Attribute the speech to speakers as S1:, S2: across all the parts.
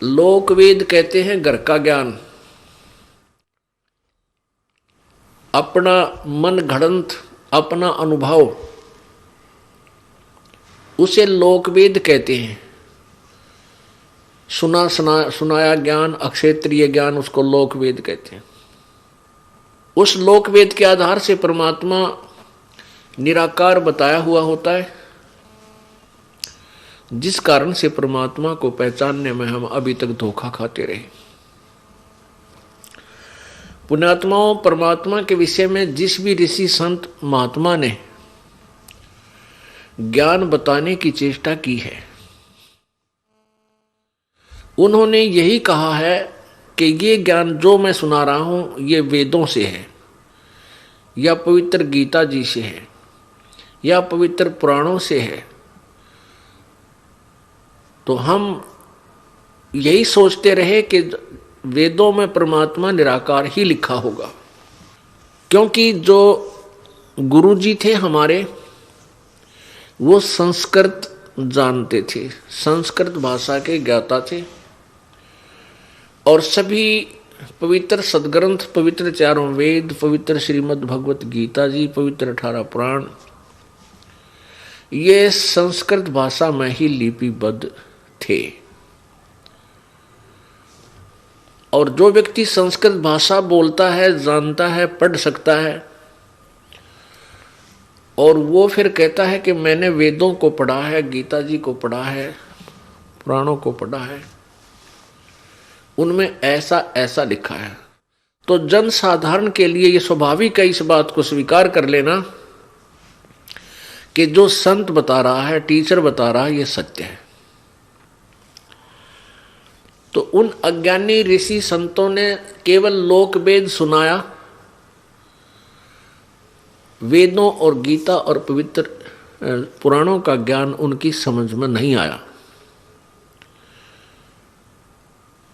S1: लोकवेद कहते हैं घर का ज्ञान, अपना मन घड़ंत, अपना अनुभव, उसे लोकवेद कहते हैं। सुनाया ज्ञान, अक्षेत्रीय ज्ञान, उसको लोकवेद कहते हैं। उस लोकवेद के आधार से परमात्मा निराकार बताया हुआ होता है, जिस कारण से परमात्मा को पहचानने में हम अभी तक धोखा खाते रहे। पुण्यात्माओं, परमात्मा के विषय में जिस भी ऋषि संत महात्मा ने ज्ञान बताने की चेष्टा की है, उन्होंने यही कहा है कि ये ज्ञान जो मैं सुना रहा हूं ये वेदों से है, या पवित्र गीता जी से है, या पवित्र पुराणों से है। तो हम यही सोचते रहे कि वेदों में परमात्मा निराकार ही लिखा होगा, क्योंकि जो गुरुजी थे हमारे वो संस्कृत जानते थे, संस्कृत भाषा के ज्ञाता थे, और सभी पवित्र सदग्रंथ, पवित्र चारों वेद, पवित्र श्रीमद् भगवत गीता जी, पवित्र 18 पुराण, ये संस्कृत भाषा में ही लिपिबद्ध थे। और जो व्यक्ति संस्कृत भाषा बोलता है, जानता है, पढ़ सकता है, और वो फिर कहता है कि मैंने वेदों को पढ़ा है, गीता जी को पढ़ा है, पुराणों को पढ़ा है, उनमें ऐसा ऐसा लिखा है, तो जन साधारण के लिए ये स्वाभाविक है इस बात को स्वीकार कर लेना कि जो संत बता रहा है, टीचर बता रहा है, ये सत्य है। तो उन अज्ञानी ऋषि संतों ने केवल लोकवेद सुनाया, वेदों और गीता और पवित्र पुराणों का ज्ञान उनकी समझ में नहीं आया।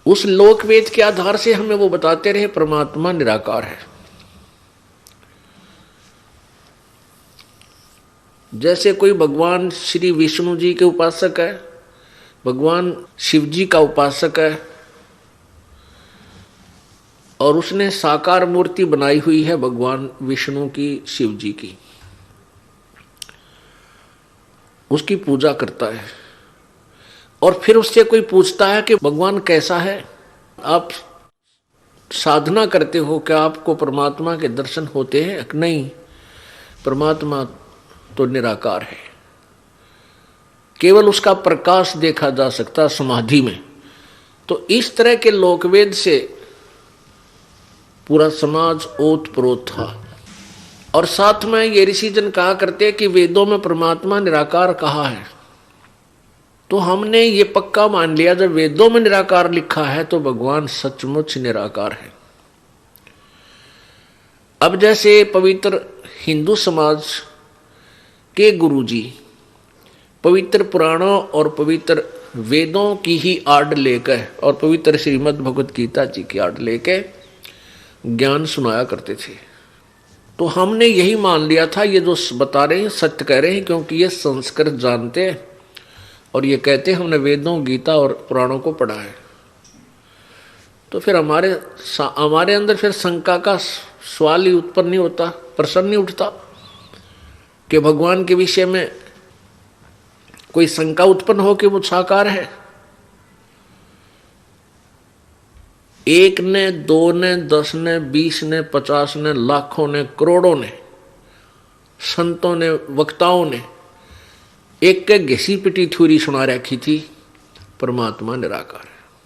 S1: उस लोकवेद के आधार से हमें वो बताते रहे परमात्मा निराकार है। जैसे कोई भगवान श्री विष्णु जी के उपासक है, भगवान शिव जी का उपासक है, और उसने साकार मूर्ति बनाई हुई है भगवान विष्णु की, शिव जी की, उसकी पूजा करता है, और फिर उससे कोई पूछता है कि भगवान कैसा है, आप साधना करते हो, क्या आपको परमात्मा के दर्शन होते हैं? नहीं, परमात्मा तो निराकार है, केवल उसका प्रकाश देखा जा सकता समाधि में। तो इस तरह के लोकवेद से पूरा समाज ओत-प्रोत था। और साथ में ये ऋषिजन कहा करते कि वेदों में परमात्मा निराकार कहा है, तो हमने ये पक्का मान लिया जब वेदों में निराकार लिखा है तो भगवान सचमुच निराकार है। अब जैसे पवित्र हिंदू समाज के गुरुजी पवित्र पुराणों और पवित्र वेदों की ही आड़ लेकर और पवित्र श्रीमद् भगवत गीता जी की आड़ लेकर ज्ञान सुनाया करते थे, तो हमने यही मान लिया था ये जो बता रहे हैं सत्य कह रहे हैं, क्योंकि ये संस्कृत जानते हैं और ये कहते हैं हमने वेदों, गीता और पुराणों को पढ़ा है। तो फिर हमारे अंदर फिर शंका का सवाल ही उत्पन्न नहीं होता, प्रश्न नहीं उठता कि भगवान के विषय में कोई शंका उत्पन्न हो कि वो साकार है। एक ने, दो ने, 10 ने, 20 ने, 50 ने, लाखों ने, करोड़ों ने, संतों ने, वक्ताओं ने एक के घिसी पिटी थ्योरी सुना रखी थी, परमात्मा निराकार है,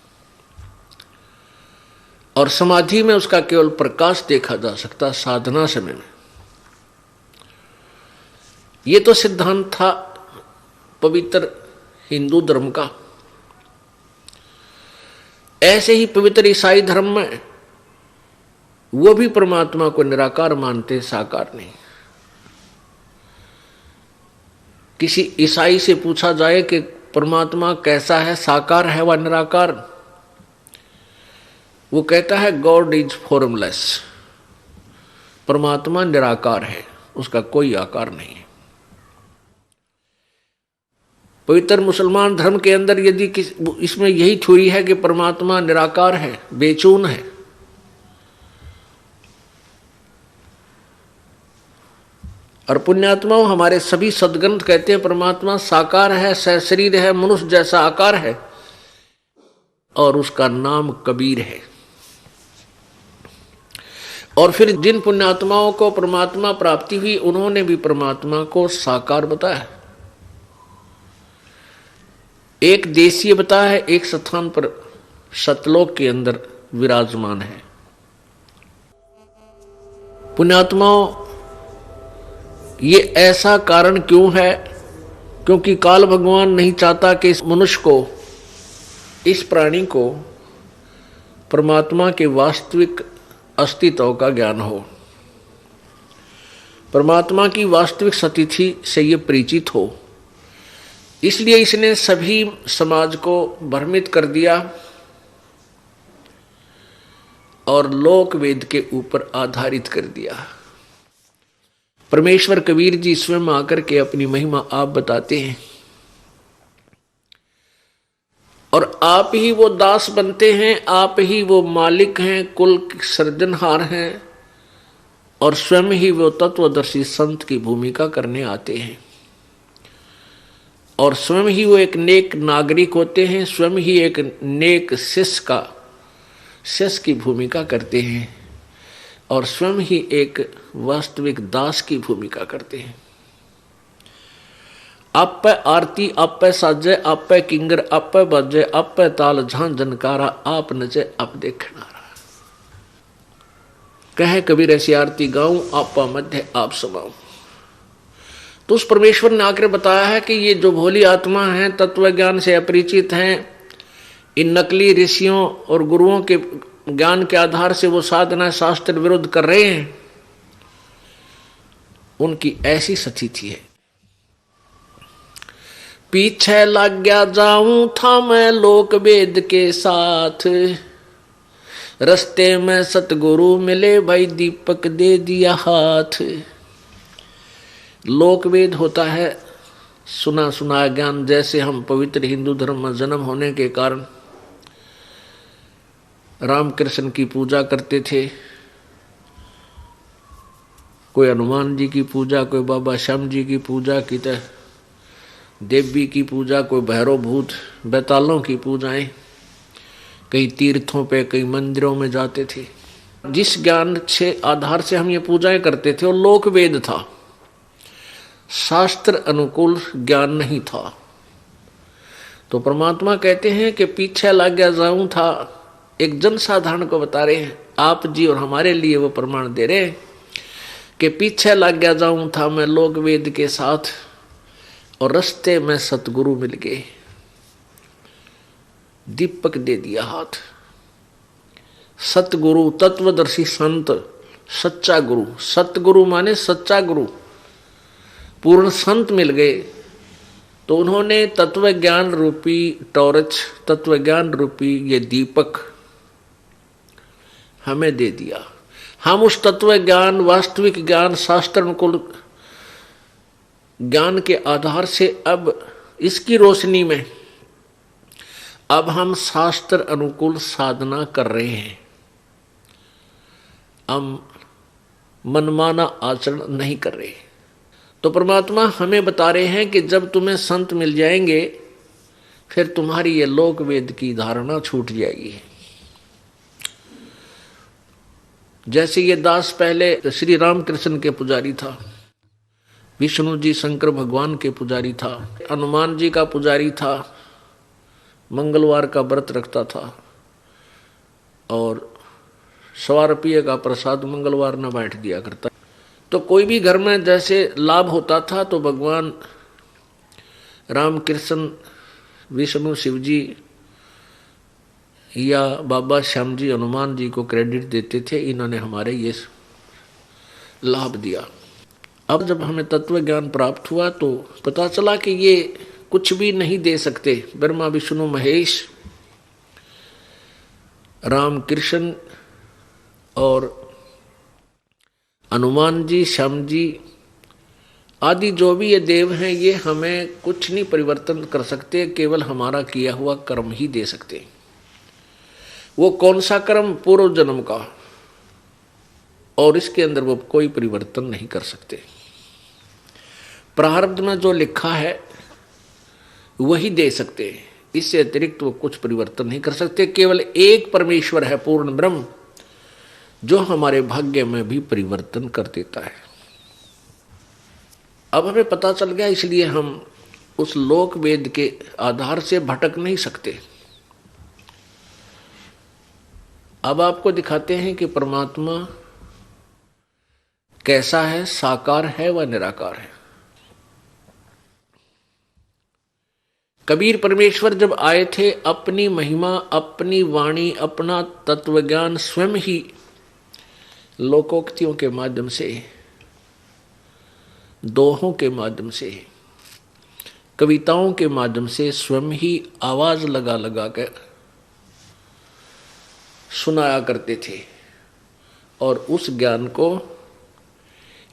S1: और समाधि में उसका केवल प्रकाश देखा जा सकता, साधना समय में। ये तो सिद्धांत था पवित्र हिंदू धर्म का। ऐसे ही पवित्र ईसाई धर्म में वो भी परमात्मा को निराकार मानते, साकार नहीं। किसी ईसाई से पूछा जाए कि परमात्मा कैसा है, साकार है व निराकार, वो कहता है गॉड इज फॉर्मलेस, परमात्मा निराकार है, उसका कोई आकार नहीं है। पवित्र मुसलमान धर्म के अंदर यदि इसमें यही थ्योरी है कि परमात्मा निराकार है, बेचून है, और पुण्यात्माओं हमारे सभी सदग्रंथ कहते हैं परमात्मा साकार है, सशरीर है, मनुष्य जैसा आकार है, और उसका नाम कबीर है। और फिर जिन पुण्यात्माओं को परमात्मा प्राप्ति हुई उन्होंने भी परमात्मा को साकार बताया। एक देशीय बताया है, एक स्थान पर सतलोक के अंदर विराजमान है। पुण्यात्माओं ये ऐसा कारण क्यों है? क्योंकि काल भगवान नहीं चाहता कि इस मनुष्य को, इस प्राणी को परमात्मा के वास्तविक अस्तित्व का ज्ञान हो, परमात्मा की वास्तविक स्थिति से ये परिचित हो। इसलिए इसने सभी समाज को भ्रमित कर दिया और लोक वेद के ऊपर आधारित कर दिया। परमेश्वर कबीर जी स्वयं आकर के अपनी महिमा आप बताते हैं, और आप ही वो दास बनते हैं, आप ही वो मालिक हैं, कुल सृजनहार हैं, और स्वयं ही वो तत्वदर्शी संत की भूमिका करने आते हैं, और स्वयं ही वो एक नेक नागरिक होते हैं, स्वयं ही एक नेक शिष्य की भूमिका करते हैं, और स्वयं ही एक वास्तविक दास की भूमिका करते हैं। आप पे आरती, आप पे साजे, आप पे किंगर, आप पे बजे, आप पे ताल झां जनकारा, आप नचे आप देखनारा। कहे कबीर ऐसी आरती गाऊं, आपा मध्य आप समाऊं। तो उस परमेश्वर ने आकर बताया है कि ये जो भोली आत्मा है, तत्व ज्ञान से अपरिचित हैं, इन नकली ऋषियों और गुरुओं के ज्ञान के आधार से वो साधना शास्त्र विरुद्ध कर रहे हैं, उनकी ऐसी स्थिति है। पीछे लग गया जाऊं था मैं लोक वेद के साथ, रस्ते में सतगुरु मिले भाई दीपक दे दिया हाथ। लोक वेद होता है सुना सुना ज्ञान। जैसे हम पवित्र हिंदू धर्म में जन्म होने के कारण रामकृष्ण की पूजा करते थे, कोई हनुमान जी की पूजा, कोई बाबा श्याम जी की पूजा की, देवी की पूजा, कोई भैरव भूत बैतालों की पूजाएं, कई तीर्थों पे कई मंदिरों में जाते थे। जिस ज्ञान से आधार से हम ये पूजाएं करते थे वो लोक वेद था, शास्त्र अनुकूल ज्ञान नहीं था। तो परमात्मा कहते हैं कि पीछे लग गया जाऊं था, एक जनसाधारण को बता रहे हैं आप जी, और हमारे लिए वो प्रमाण दे रहे हैं कि पीछे लग गया जाऊं था मैं लोक वेद के साथ, और रास्ते में सतगुरु मिल गए, दीपक दे दिया हाथ। सतगुरु तत्वदर्शी संत, सच्चा गुरु, सतगुरु माने सच्चा गुरु, पूर्ण संत मिल गए। तो उन्होंने तत्व ज्ञान रूपी टॉर्च, तत्व ज्ञान रूपी ये दीपक हमें दे दिया। हम उस तत्व ज्ञान, वास्तविक ज्ञान, शास्त्र अनुकूल ज्ञान के आधार से अब इसकी रोशनी में अब हम शास्त्र अनुकूल साधना कर रहे हैं। हम मनमाना आचरण नहीं कर रहे। तो परमात्मा हमें बता रहे हैं कि जब तुम्हें संत मिल जाएंगे फिर तुम्हारी ये लोक वेद की धारणा छूट जाएगी। जैसे ये दास पहले श्री रामकृष्ण के पुजारी था, विष्णु जी शंकर भगवान के पुजारी था, हनुमान जी का पुजारी था, मंगलवार का व्रत रखता था, और 100 रुपये का प्रसाद मंगलवार न बांट दिया करता। तो कोई भी घर में जैसे लाभ होता था तो भगवान रामकृष्ण, विष्णु, शिव जी या बाबा श्याम जी, हनुमान जी को क्रेडिट देते थे, इन्होंने हमारे ये लाभ दिया। अब जब हमें तत्व ज्ञान प्राप्त हुआ तो पता चला कि ये कुछ भी नहीं दे सकते। ब्रह्मा विष्णु महेश, राम कृष्ण और हनुमान जी, श्याम जी आदि जो भी ये देव हैं ये हमें कुछ नहीं परिवर्तन कर सकते, केवल हमारा किया हुआ कर्म ही दे सकते। वो कौन सा कर्म? पूर्व जन्म का, और इसके अंदर वो कोई परिवर्तन नहीं कर सकते। प्रारब्ध में जो लिखा है वही दे सकते, इससे अतिरिक्त वो कुछ परिवर्तन नहीं कर सकते। केवल एक परमेश्वर है पूर्ण ब्रह्म, जो हमारे भाग्य में भी परिवर्तन कर देता है। अब हमें पता चल गया, इसलिए हम उस लोक वेद के आधार से भटक नहीं सकते। अब आपको दिखाते हैं कि परमात्मा कैसा है, साकार है व निराकार है। कबीर परमेश्वर जब आए थे, अपनी महिमा, अपनी वाणी, अपना तत्वज्ञान स्वयं ही लोकोक्तियों के माध्यम से, दोहों के माध्यम से, कविताओं के माध्यम से स्वयं ही आवाज लगा लगा कर सुनाया करते थे, और उस ज्ञान को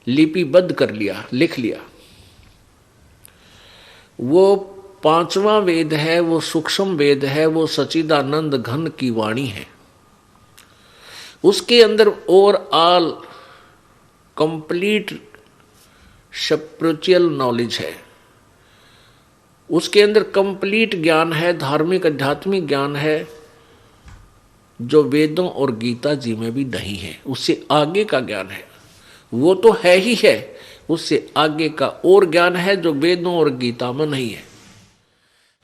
S1: लिपिबद्ध कर लिया, लिख लिया। वो पांचवा वेद है, वो सूक्ष्म वेद है, वो सच्चिदानंद घन की वाणी है। उसके अंदर ओवरऑल कंप्लीट स्पिरिचुअल नॉलेज है, उसके अंदर कंप्लीट ज्ञान है, धार्मिक आध्यात्मिक ज्ञान है, जो वेदों और गीता जी में भी नहीं है। उससे आगे का ज्ञान है, वो तो है ही है, उससे आगे का और ज्ञान है जो वेदों और गीता में नहीं है।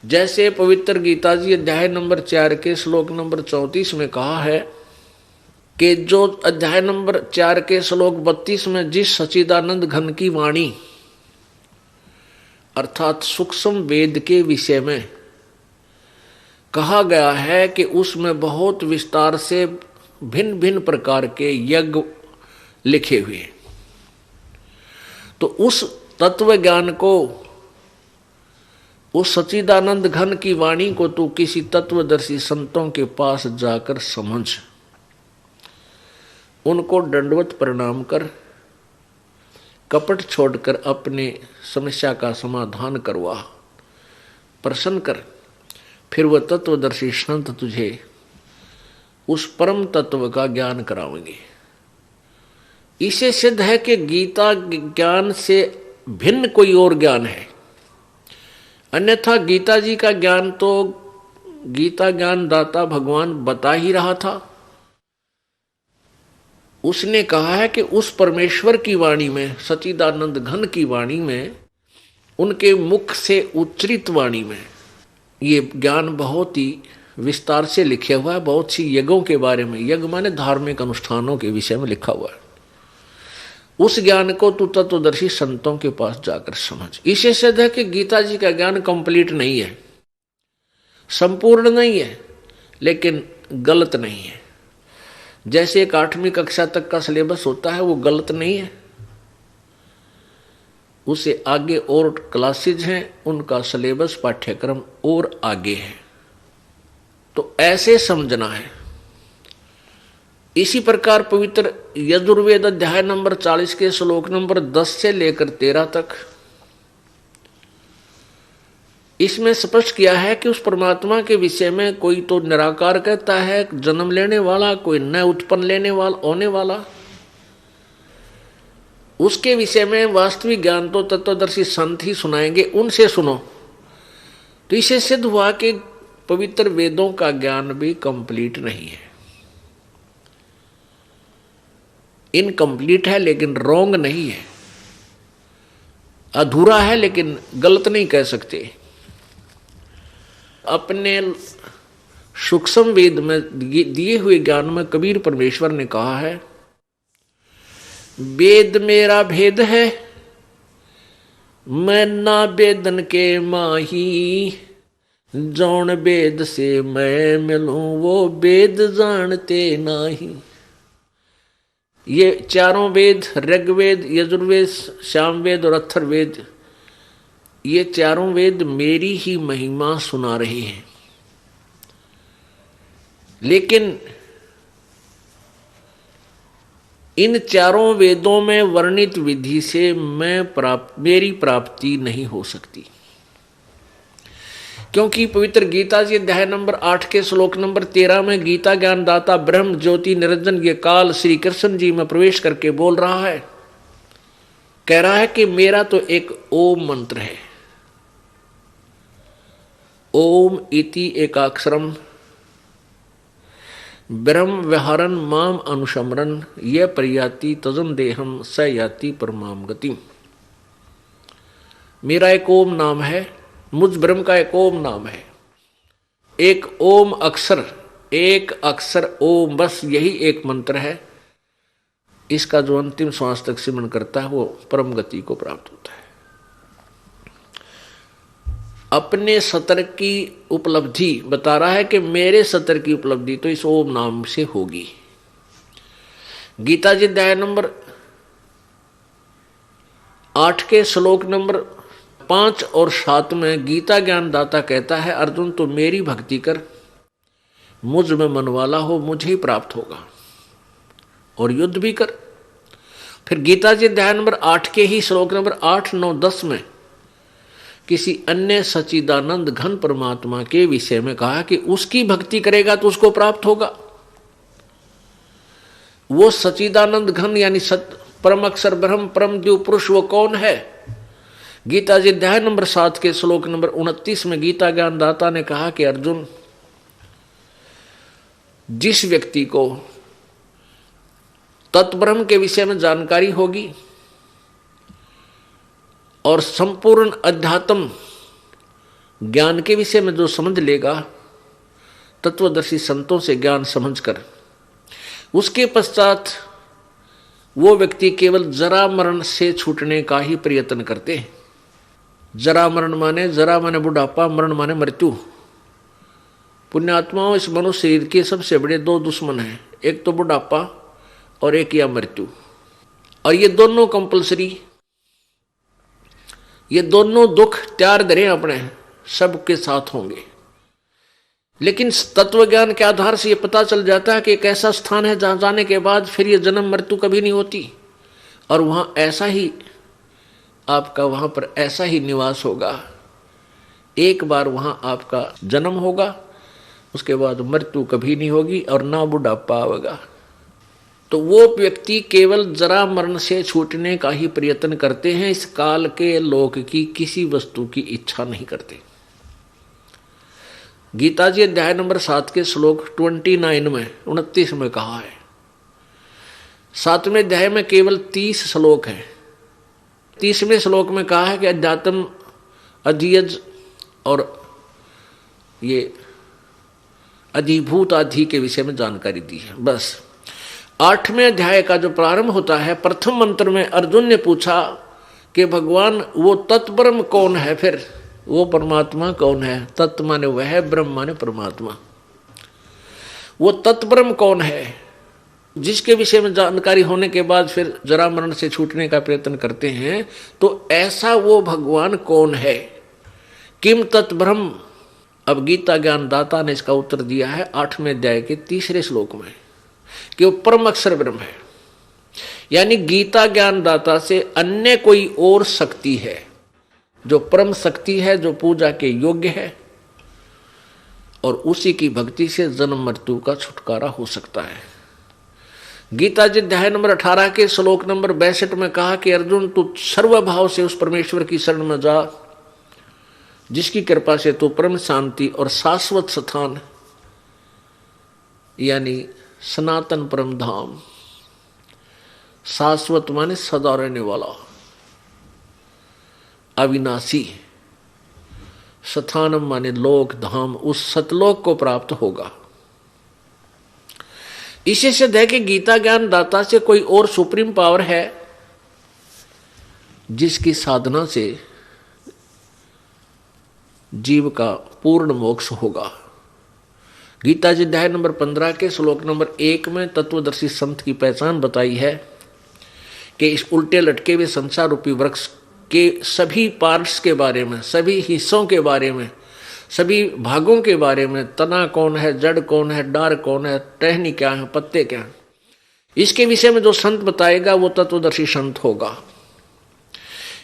S1: जैसे पवित्र गीता जी अध्याय नंबर 4 के श्लोक नंबर 34 में कहा है कि जो अध्याय नंबर 4 के श्लोक 32 में जिस सच्चिदानंद घन की वाणी अर्थात सूक्ष्म वेद के विषय में कहा गया है कि उसमें बहुत विस्तार से भिन्न भिन्न प्रकार के यज्ञ लिखे हुए, तो उस तत्व ज्ञान को, उस सच्चिदानंद घन की वाणी को तू किसी तत्वदर्शी संतों के पास जाकर समझ, उनको दंडवत प्रणाम कर, कपट छोड़कर अपने समस्या का समाधान करवा, प्रसन्न कर, फिर वह तत्वदर्शी संत तुझे उस परम तत्व का ज्ञान करावेंगे। इसे सिद्ध है कि गीता ज्ञान से भिन्न कोई और ज्ञान है, अन्यथा गीता जी का ज्ञान तो गीता ज्ञान दाता भगवान बता ही रहा था। उसने कहा है कि उस परमेश्वर की वाणी में, सच्चिदानंद घन की वाणी में, उनके मुख से उच्चरित वाणी में ये ज्ञान बहुत ही विस्तार से लिखा हुआ है। बहुत सी यज्ञों के बारे में, यज्ञ माने धार्मिक अनुष्ठानों के विषय में लिखा हुआ है। उस ज्ञान को तू तत्वदर्शी संतों के पास जाकर समझ। इसे सिद्ध है कि गीता जी का ज्ञान कंप्लीट नहीं है, संपूर्ण नहीं है, लेकिन गलत नहीं है। जैसे एक 8वीं कक्षा तक का सिलेबस होता है, वो गलत नहीं है, उसे आगे और क्लासेज हैं, उनका सिलेबस पाठ्यक्रम और आगे है, तो ऐसे समझना है। इसी प्रकार पवित्र यजुर्वेद अध्याय नंबर 40 के श्लोक नंबर 10 से लेकर 13 तक इसमें स्पष्ट किया है कि उस परमात्मा के विषय में कोई तो निराकार कहता है, जन्म लेने वाला, कोई न उत्पन्न लेने वाला, होने वाला। उसके विषय में वास्तविक ज्ञान तो तत्वदर्शी संत ही सुनाएंगे, उनसे सुनो। तो इसे सिद्ध हुआ कि पवित्र वेदों का ज्ञान भी कंप्लीट नहीं है, इनकम्प्लीट है, लेकिन रॉन्ग नहीं है, अधूरा है, लेकिन गलत नहीं कह सकते। अपने सूक्ष्म वेद में दिए हुए ज्ञान में कबीर परमेश्वर ने कहा है, वेद मेरा भेद है, मैं ना वेदन के माही, जौन वेद से मैं मिलूं वो वेद जानते नाही। ये चारों वेद, ऋग्वेद, यजुर्वेद, सामवेद और अथर्ववेद, ये चारों वेद मेरी ही महिमा सुना रहे हैं, लेकिन इन चारों वेदों में वर्णित विधि से मेरी प्राप्ति नहीं हो सकती, क्योंकि पवित्र गीता जी अध्याय नंबर 8 के श्लोक नंबर 13 में गीता ज्ञानदाता ब्रह्म ज्योति निरंजन ये काल श्री कृष्ण जी में प्रवेश करके बोल रहा है, कह रहा है कि मेरा तो एक ओम मंत्र है। ओम इति एकाक्षरम ब्रह्म व्यवहारन माम अनुशमरन ये प्रयाति तजन देहम स याति परमाम गति। मेरा एक ओम नाम है, मुझ ब्रह्म का एक ओम नाम है, एक ओम अक्षर, एक अक्षर ओम, बस यही एक मंत्र है। इसका जो अंतिम श्वास तक सिमरण करता है वो परम गति को प्राप्त होता है। अपने सतर की उपलब्धि बता रहा है कि मेरे सतर की उपलब्धि तो इस ओम नाम से होगी। गीता जी अध्याय नंबर 8 के श्लोक नंबर 5 और 7 में गीता ज्ञानदाता कहता है, अर्जुन तो मेरी भक्ति कर, मुझ में मन वाला हो, मुझे ही प्राप्त होगा, और युद्ध भी कर। फिर गीता जी अध्याय नंबर 8 के ही श्लोक नंबर 8, 9, 10 में किसी अन्य सच्चिदानंद घन परमात्मा के विषय में कहा कि उसकी भक्ति करेगा तो उसको प्राप्त होगा। वो सच्चिदानंद घन यानी परम अक्षर ब्रह्म परम द्यू पुरुष वो कौन है? गीता जी अध्याय नंबर 7 के श्लोक नंबर 29 में गीता ज्ञानदाता ने कहा कि अर्जुन, जिस व्यक्ति को तत्ब्रह्म के विषय में जानकारी होगी और संपूर्ण अध्यात्म ज्ञान के विषय में जो समझ लेगा तत्वदर्शी संतों से ज्ञान समझकर, उसके पश्चात वो व्यक्ति केवल जरा मरण से छूटने का ही प्रयत्न करते हैं। जरा माने बुढ़ापा, मरण माने मृत्यु। पुण्यात्माओं, इस मनुष्य शरीर के सबसे बड़े 2 दुश्मन हैं, एक तो बुढ़ापा और एक या मृत्यु। और ये दोनों कंपलसरी, ये दोनों दुख त्यार धरे अपने सबके साथ होंगे। लेकिन तत्व ज्ञान के आधार से ये पता चल जाता है कि एक ऐसा स्थान है जहां जाने के बाद फिर ये जन्म मृत्यु कभी नहीं होती, और वहां ऐसा ही आपका वहां पर ऐसा ही निवास होगा। एक बार वहां आपका जन्म होगा, उसके बाद मृत्यु कभी नहीं होगी और ना बुढ़ापा आएगा। तो वो व्यक्ति केवल जरा मरण से छूटने का ही प्रयत्न करते हैं, इस काल के लोक की किसी वस्तु की इच्छा नहीं करते। गीता जी अध्याय नंबर 7 के श्लोक 29 में कहा है। 7वें अध्याय में केवल 30 श्लोक है। 30वें श्लोक में कहा है कि अध्यात्म अधियज और ये अधिभूत आदि के विषय में जानकारी दी है। बस 8वें अध्याय का जो प्रारंभ होता है, प्रथम मंत्र में अर्जुन ने पूछा कि भगवान वो तत्ब्रह्म कौन है, फिर वो परमात्मा कौन है? तत्व माने वह, ब्रह्म माने परमात्मा। वो तत्ब्रह्म कौन है जिसके विषय में जानकारी होने के बाद फिर जरा मरण से छूटने का प्रयत्न करते हैं? तो ऐसा वो भगवान कौन है? किम तत्ब्रह्म? अब गीता ज्ञानदाता ने इसका उत्तर दिया है 8वें अध्याय के 3 श्लोक में कि वो परम अक्षर ब्रह्म है। यानी गीता ज्ञानदाता से अन्य कोई और शक्ति है जो परम शक्ति है, जो पूजा के योग्य है, और उसी की भक्ति से जन्म मृत्यु का छुटकारा हो सकता है। गीता जी अध्याय नंबर 18 के श्लोक नंबर 62 में कहा कि अर्जुन तू सर्वभाव से उस परमेश्वर की शरण में जा जिसकी कृपा से तू परम शांति और शाश्वत स्थान यानी सनातन परम धाम, शाश्वत माने सदा रहने वाला, अविनाशी, स्थानम माने लोक धाम, उस सतलोक को प्राप्त होगा। इसे सिद्ध है कि गीता ज्ञान दाता से कोई और सुप्रीम पावर है जिसकी साधना से जीव का पूर्ण मोक्ष होगा। गीता जी अध्याय नंबर 15 के श्लोक नंबर 1 में तत्वदर्शी संत की पहचान बताई है कि इस उल्टे लटके हुए संसार रूपी वृक्ष के सभी पार्ट्स के बारे में, सभी हिस्सों के बारे में, सभी भागों के बारे में, तना कौन है, जड़ कौन है, डार कौन है, टहनी क्या है, पत्ते क्या हैं, इसके विषय में जो संत बताएगा वो तत्वदर्शी संत होगा।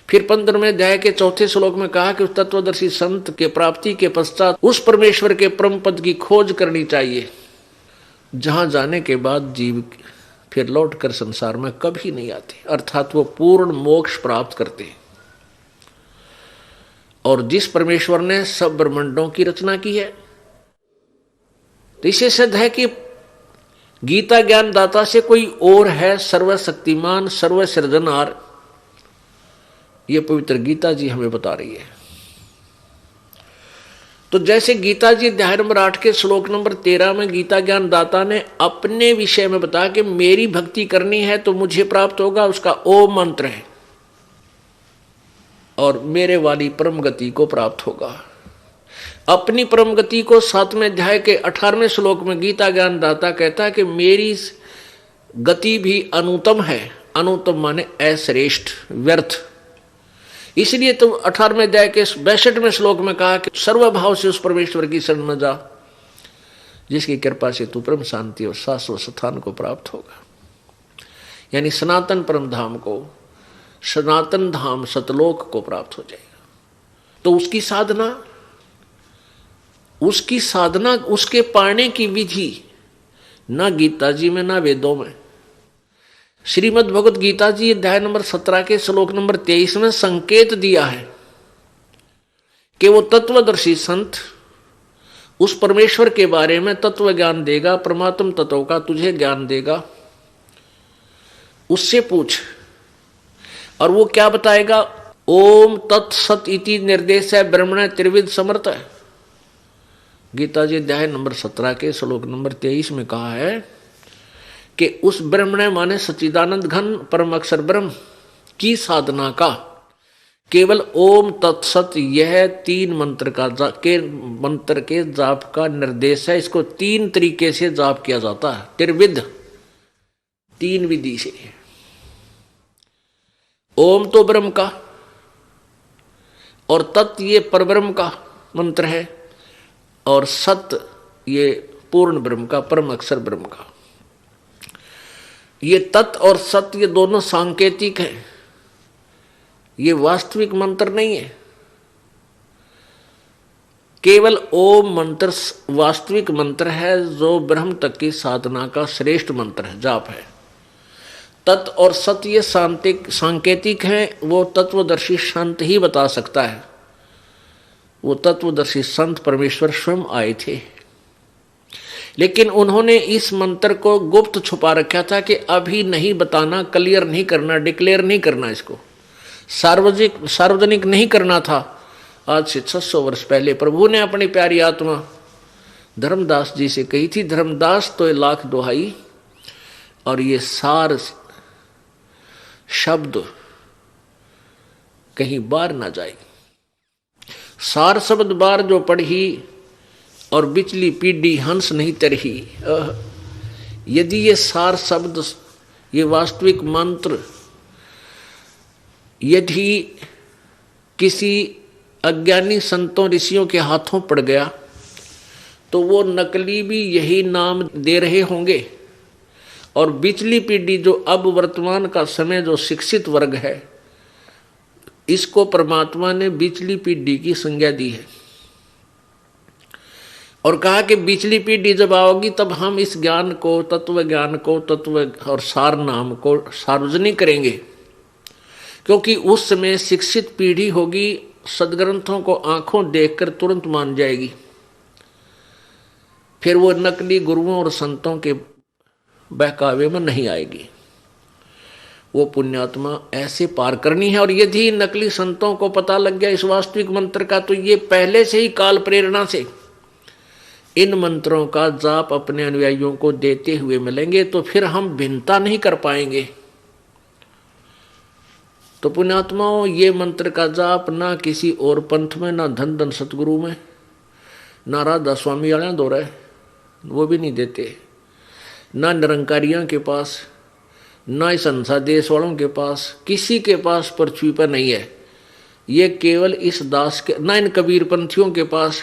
S1: फिर 15वें अध्याय के 4 श्लोक में कहा कि उस तत्वदर्शी संत के प्राप्ति के पश्चात उस परमेश्वर के परम पद की खोज करनी चाहिए, जहां जाने के बाद जीव फिर लौटकर संसार में कभी नहीं आते, अर्थात वो पूर्ण मोक्ष प्राप्त करते हैं। और जिस परमेश्वर ने सब ब्रह्मांडों की रचना की है, तो इससे सिद्ध है कि गीता ज्ञान दाता से कोई और है सर्वशक्तिमान सर्वसृजनहार। ये पवित्र गीता जी हमें बता रही है। तो जैसे गीता जी अध्याय नंबर 8 के श्लोक नंबर 13 में गीता ज्ञान दाता ने अपने विषय में बताया कि मेरी भक्ति करनी है तो मुझे प्राप्त होगा, उसका ओम मंत्र है, और मेरे वाली परम गति को प्राप्त होगा। अपनी परम गति को 7वें अध्याय के 18वें श्लोक में गीता ज्ञान दाता कहता है कि मेरी गति भी अनुत्तम है। अनुत्तम माने अश्रेष्ठ, व्यर्थ। इसलिए तो 18वें अध्याय के 62वें श्लोक में कहा कि सर्वभाव से उस परमेश्वर की शरण में जा, जिसकी कृपा से तू परम शांति और शाश्वत स्थान को प्राप्त होगा, यानी सनातन परम धाम को, सनातन धाम सतलोक को प्राप्त हो जाएगा। तो उसकी साधना उसके पाने की विधि ना गीता जी में ना वेदों में। श्रीमद् भगवत गीता जी अध्याय नंबर 17 के श्लोक नंबर 23 में संकेत दिया है कि वो तत्वदर्शी संत उस परमेश्वर के बारे में तत्व ज्ञान देगा, परमात्म तत्व का तुझे ज्ञान देगा, उससे पूछ। और वो क्या बताएगा? ओम तत्सत इति निर्देश है ब्रह्मण त्रिविध समर्थ है। गीता जी अध्याय नंबर 17 के श्लोक नंबर 23 में कहा है कि उस ब्रह्मण माने सच्चिदानंद घन परम अक्षर ब्रह्म की साधना का केवल ओम तत्सत यह 3 मंत्र के जाप का निर्देश है। इसको 3 तरीके से जाप किया जाता है, त्रिविध, 3 विधि से। ओम तो ब्रह्म का, और तत् ये परब्रह्म का मंत्र है, और सत ये पूर्ण ब्रह्म का, परम अक्षर ब्रह्म का। ये तत् और सत ये दोनों सांकेतिक हैं, ये वास्तविक मंत्र नहीं है। केवल ओम मंत्र वास्तविक मंत्र है, जो ब्रह्म तक की साधना का श्रेष्ठ मंत्र है, जाप है। तत् और सत ये सांकेतिक हैं, वो तत्वदर्शी संत ही बता सकता है। वो तत्वदर्शी संत परमेश्वर स्वयं आए थे, लेकिन उन्होंने इस मंत्र को गुप्त छुपा रखा था कि अभी नहीं बताना, क्लियर नहीं करना, डिक्लेयर नहीं करना, इसको सार्वजनिक नहीं करना था। आज से 600 वर्ष पहले प्रभु ने अपनी प्यारी आत्मा धर्मदास जी से कही थी, धर्मदास तो 1,00,000 दोहाई और ये सार शब्द कहीं बार ना जाए। सार शब्द बार जो पढ़ी और बिचली पीढ़ी हंस नहीं तरही। यदि ये सार शब्द, ये वास्तविक मंत्र यदि किसी अज्ञानी संतों ऋषियों के हाथों पड़ गया तो वो नकली भी यही नाम दे रहे होंगे, और बिचली पीढ़ी जो अब वर्तमान का समय जो शिक्षित वर्ग है, इसको परमात्मा ने बिचली पीढ़ी की संज्ञा दी है और कहा कि बिचली पीढ़ी जब आओगी तब हम इस ज्ञान को, तत्व ज्ञान को, तत्व और सार नाम को सार्वजनिक करेंगे, क्योंकि उस समय शिक्षित पीढ़ी होगी, सदग्रंथों को आंखों देखकर तुरंत मान जाएगी। फिर वो नकली गुरुओं और संतों के बहकावे में नहीं आएगी। वो पुण्यात्मा ऐसे पार करनी है। और यदि नकली संतों को पता लग गया इस वास्तविक मंत्र का, तो ये पहले से ही काल प्रेरणा से इन मंत्रों का जाप अपने अनुयायियों को देते हुए मिलेंगे, तो फिर हम भिन्नता नहीं कर पाएंगे। तो पुण्यात्माओं, ये मंत्र का जाप ना किसी और पंथ में, ना धन धन सतगुरु में, ना राधा स्वामी वाले दो रहे, वो भी नहीं देते, ना निरंकारियों के पास, ना इस संसार देश वालों के पास, किसी के पास पृथ्वी पर नहीं है। ये केवल इस दास के, ना इन कबीर पंथियों के पास,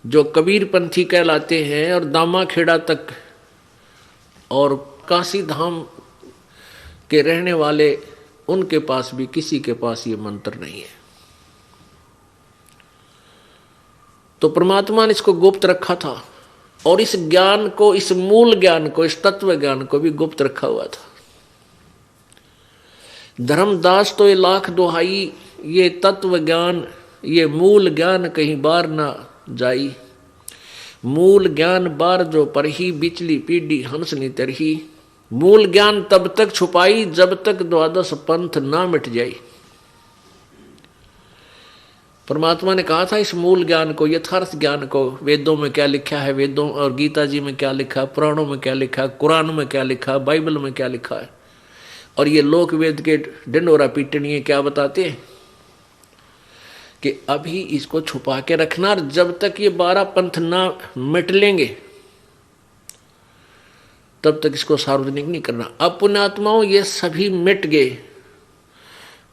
S1: जो कबीर पंथी कहलाते हैं और दामा खेड़ा तक और काशी धाम के रहने वाले उनके पास भी किसी के पास ये मंत्र नहीं है। तो परमात्मा ने इसको गुप्त रखा था और इस ज्ञान को, इस मूल ज्ञान को, इस तत्व ज्ञान को भी गुप्त रखा हुआ था। धर्मदास तो ये लाख दुहाई, ये तत्व ज्ञान, ये मूल ज्ञान कहीं बार ना जाई। मूल ज्ञान बार जो परही, बिचली पीढ़ी हंस नी तरही। मूल ज्ञान तब तक छुपाई जब तक द्वादश पंथ ना मिट जाई। परमात्मा ने कहा था इस मूल ज्ञान को, यथार्थ ज्ञान को, वेदों में क्या लिखा है, वेदों और गीता जी में क्या लिखा, पुराणों में क्या लिखा, कुरान में क्या लिखा, बाइबल में क्या लिखा है, और ये लोक वेद के ढिंडोरा पीटनिये क्या बताते हैं कि अभी इसको छुपा के रखना, और जब तक ये 12 पंथ ना मिट लेंगे तब तक इसको सार्वजनिक नहीं करना। अब पुण्यात्माओं ये सभी मिट गए,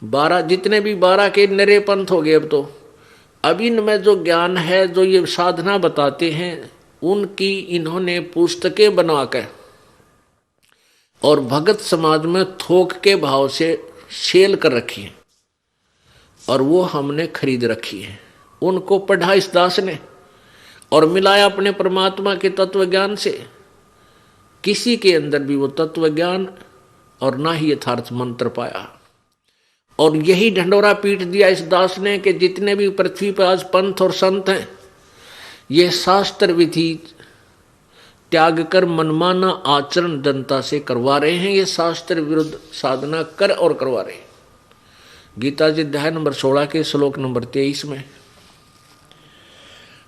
S1: 12 जितने भी 12 के नरे पंथ हो गए। अब तो अब इनमें जो ज्ञान है, जो ये साधना बताते हैं, उनकी इन्होंने पुस्तकें बनाकर और भगत समाज में थोक के भाव से सेल कर रखी है और वो हमने खरीद रखी है। उनको पढ़ा इस दास ने और मिलाया अपने परमात्मा के तत्व ज्ञान से। किसी के अंदर भी वो तत्व ज्ञान और ना ही यथार्थ मंत्र पाया, और यही ढंडोरा पीट दिया इस दास ने कि जितने भी पृथ्वी पर आज पंथ और संत हैं, ये शास्त्र विधि त्याग कर मनमाना आचरण जनता से करवा रहे हैं। ये शास्त्र विरुद्ध साधना कर और करवा रहे हैं। गीता जी अध्याय नंबर 16 के श्लोक नंबर 23 में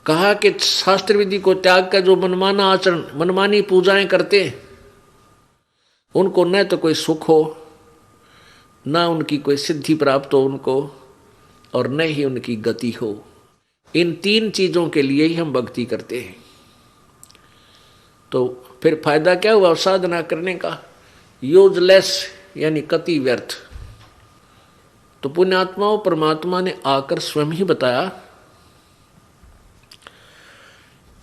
S1: कहा कि शास्त्र विधि को त्याग कर जो मनमाना आचरण, मनमानी पूजाएं करते हैं, उनको न तो कोई सुख हो, ना उनकी कोई सिद्धि प्राप्त हो उनको, और न ही उनकी गति हो। इन 3 चीजों के लिए ही हम भक्ति करते हैं। तो फिर फायदा क्या हुआ साधना करने का? यूजलेस, यानी कति व्यर्थ। तो पुण्यात्माओं, परमात्मा ने आकर स्वयं ही बताया,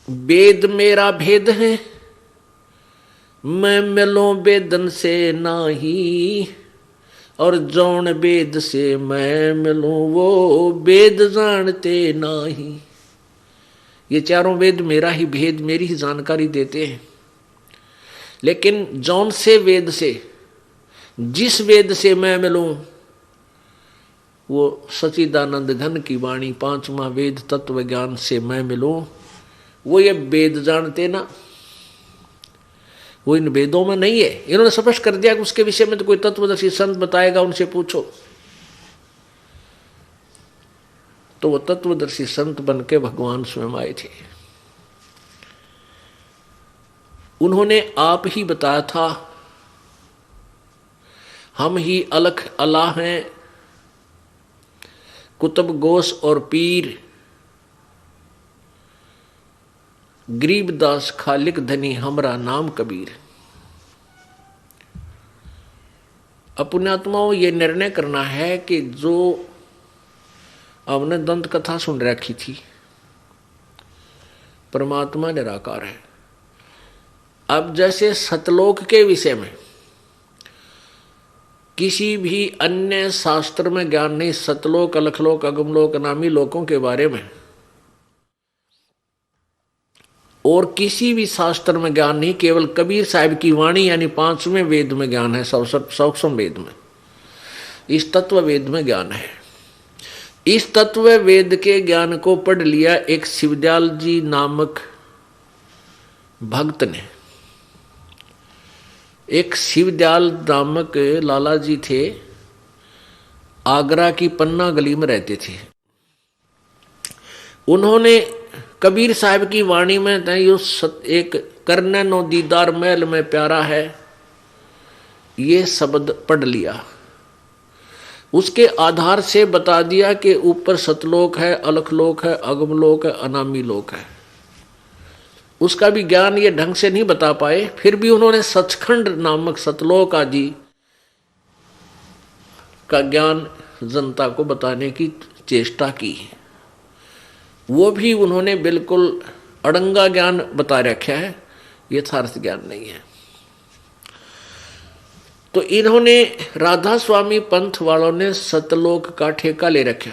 S1: वेद मेरा भेद है, मैं मिलूं वेदन से नाही, और जौन वेद से मैं मिलूं वो वेद जानते नाही। ये चारों वेद मेरा ही भेद, मेरी ही जानकारी देते हैं। लेकिन जौन से वेद से, जिस वेद से मैं मिलूं, वो सच्चिदानंद घन की वाणी 5वां वेद तत्व ज्ञान से मैं मिलूं, वो ये वेद जानते ना, वो इन वेदों में नहीं है। इन्होंने स्पष्ट कर दिया कि उसके विषय में तो कोई तत्वदर्शी संत बताएगा, उनसे पूछो। तो वो तत्वदर्शी संत बन के भगवान स्वयं आए थे। उन्होंने आप ही बताया था, हम ही अलख अला हैं, कुतुब गोस और पीर, गरीबदास खालिक धनी हमरा नाम कबीर। पुण्यात्माओं, ये निर्णय करना है कि जो हमने दंत कथा सुन रखी थी, परमात्मा निराकार है। अब जैसे सतलोक के विषय में किसी भी अन्य शास्त्र में ज्ञान नहीं, सतलोक, अलखलोक, अगमलोक, अनामी लोकों के बारे में और किसी भी शास्त्र में ज्ञान नहीं, केवल कबीर साहब की वाणी यानी 5वें वेद में ज्ञान है, सूक्ष्म वेद में, इस तत्व वेद में ज्ञान है। इस तत्व वेद के ज्ञान को पढ़ लिया एक शिवदयाल जी नामक भक्त ने। एक शिवदयाल नामक लाला जी थे, आगरा की पन्ना गली में रहते थे। उन्होंने कबीर साहब की वाणी में एक करने नो दीदार महल में प्यारा है, ये शब्द पढ़ लिया। उसके आधार से बता दिया कि ऊपर सतलोक है, अलखलोक है, अगमलोक है, अनामी लोक है। उसका भी ज्ञान ये ढंग से नहीं बता पाए, फिर भी उन्होंने सचखंड नामक सतलोक आदि का ज्ञान जनता को बताने की चेष्टा की। वो भी उन्होंने बिल्कुल अड़ंगा ज्ञान बता रखा है, यथार्थ ज्ञान नहीं है। तो इन्होंने राधा स्वामी पंथ वालों ने सतलोक का ठेका ले रखा,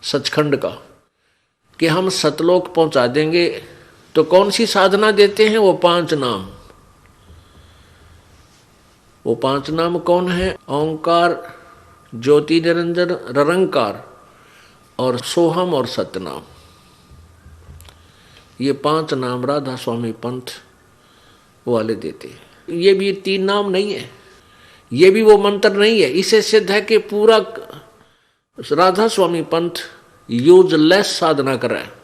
S1: सचखंड का, कि हम सतलोक पहुंचा देंगे। तो कौन सी साधना देते हैं? वो 5 नाम। वो 5 नाम कौन है? ओंकार, ज्योति निरंजन, निरंकार और सोहम और सतनाम। ये 5 नाम राधा स्वामी पंथ वाले देते हैं। ये भी 3 नाम नहीं है, ये भी वो मंत्र नहीं है। इसे सिद्ध है कि पूरा राधा स्वामी पंथ यूजलेस साधना कर रहा है।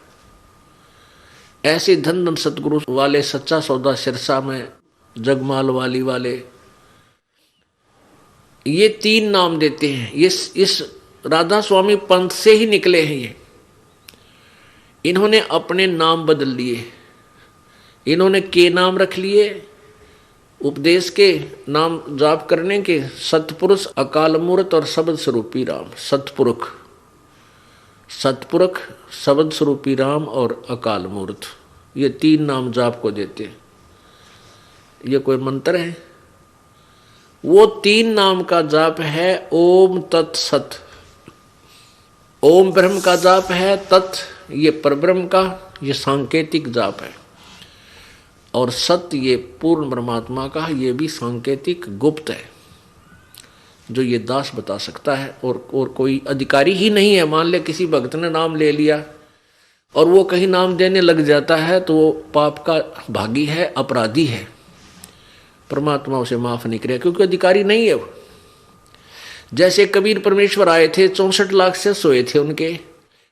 S1: ऐसे धन धन सतगुरु वाले, सच्चा सौदा सिरसा में, जगमाल वाली वाले, ये 3 नाम देते हैं। इस राधा स्वामी पंथ से ही निकले हैं ये। इन्होंने अपने नाम बदल लिए, इन्होंने के नाम रख लिए उपदेश के नाम जाप करने के, सतपुरुष, अकाल मूर्त और शब्द स्वरूपी राम। सतपुरुष, सतपुरुष, शब्द स्वरूपी राम और अकाल मूर्त, ये 3 नाम जाप को देते हैं। ये कोई मंत्र है? वो 3 नाम का जाप है ओम तत्सत। ओम ब्रह्म का जाप है, तत् ये परब्रह्म का, ये सांकेतिक जाप है, और सत्य ये पूर्ण परमात्मा का, ये भी सांकेतिक गुप्त है, जो ये दास बता सकता है। और कोई अधिकारी ही नहीं है। मान ले किसी भक्त ने नाम ले लिया और वो कहीं नाम देने लग जाता है तो वो पाप का भागी है, अपराधी है, परमात्मा उसे माफ नहीं करेगा, क्योंकि अधिकारी नहीं है वो। जैसे कबीर परमेश्वर आए थे, 64 लाख से सोए थे उनके,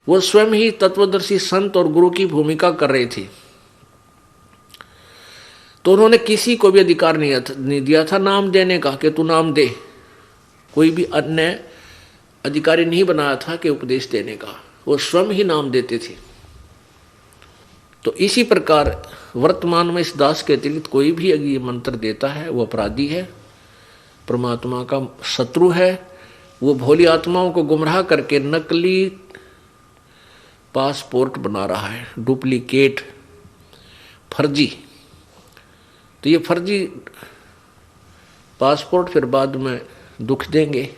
S1: वो स्वयं ही तत्वदर्शी संत और गुरु की भूमिका कर रहे थे। तो उन्होंने किसी को भी अधिकार नहीं दिया था नाम देने का कि तू नाम दे। कोई भी अन्य अधिकारी नहीं बनाया था कि उपदेश देने का, वो स्वयं ही नाम देते थे। तो इसी प्रकार वर्तमान में इस दास के अतिरिक्त कोई भी अगर ये मंत्र देता है वो अपराधी है, परमात्मा का शत्रु है। वो भोली आत्माओं को गुमराह करके नकली पासपोर्ट बना रहा है, डुप्लीकेट, फर्जी। तो ये फर्जी पासपोर्ट फिर बाद में दुख देंगे,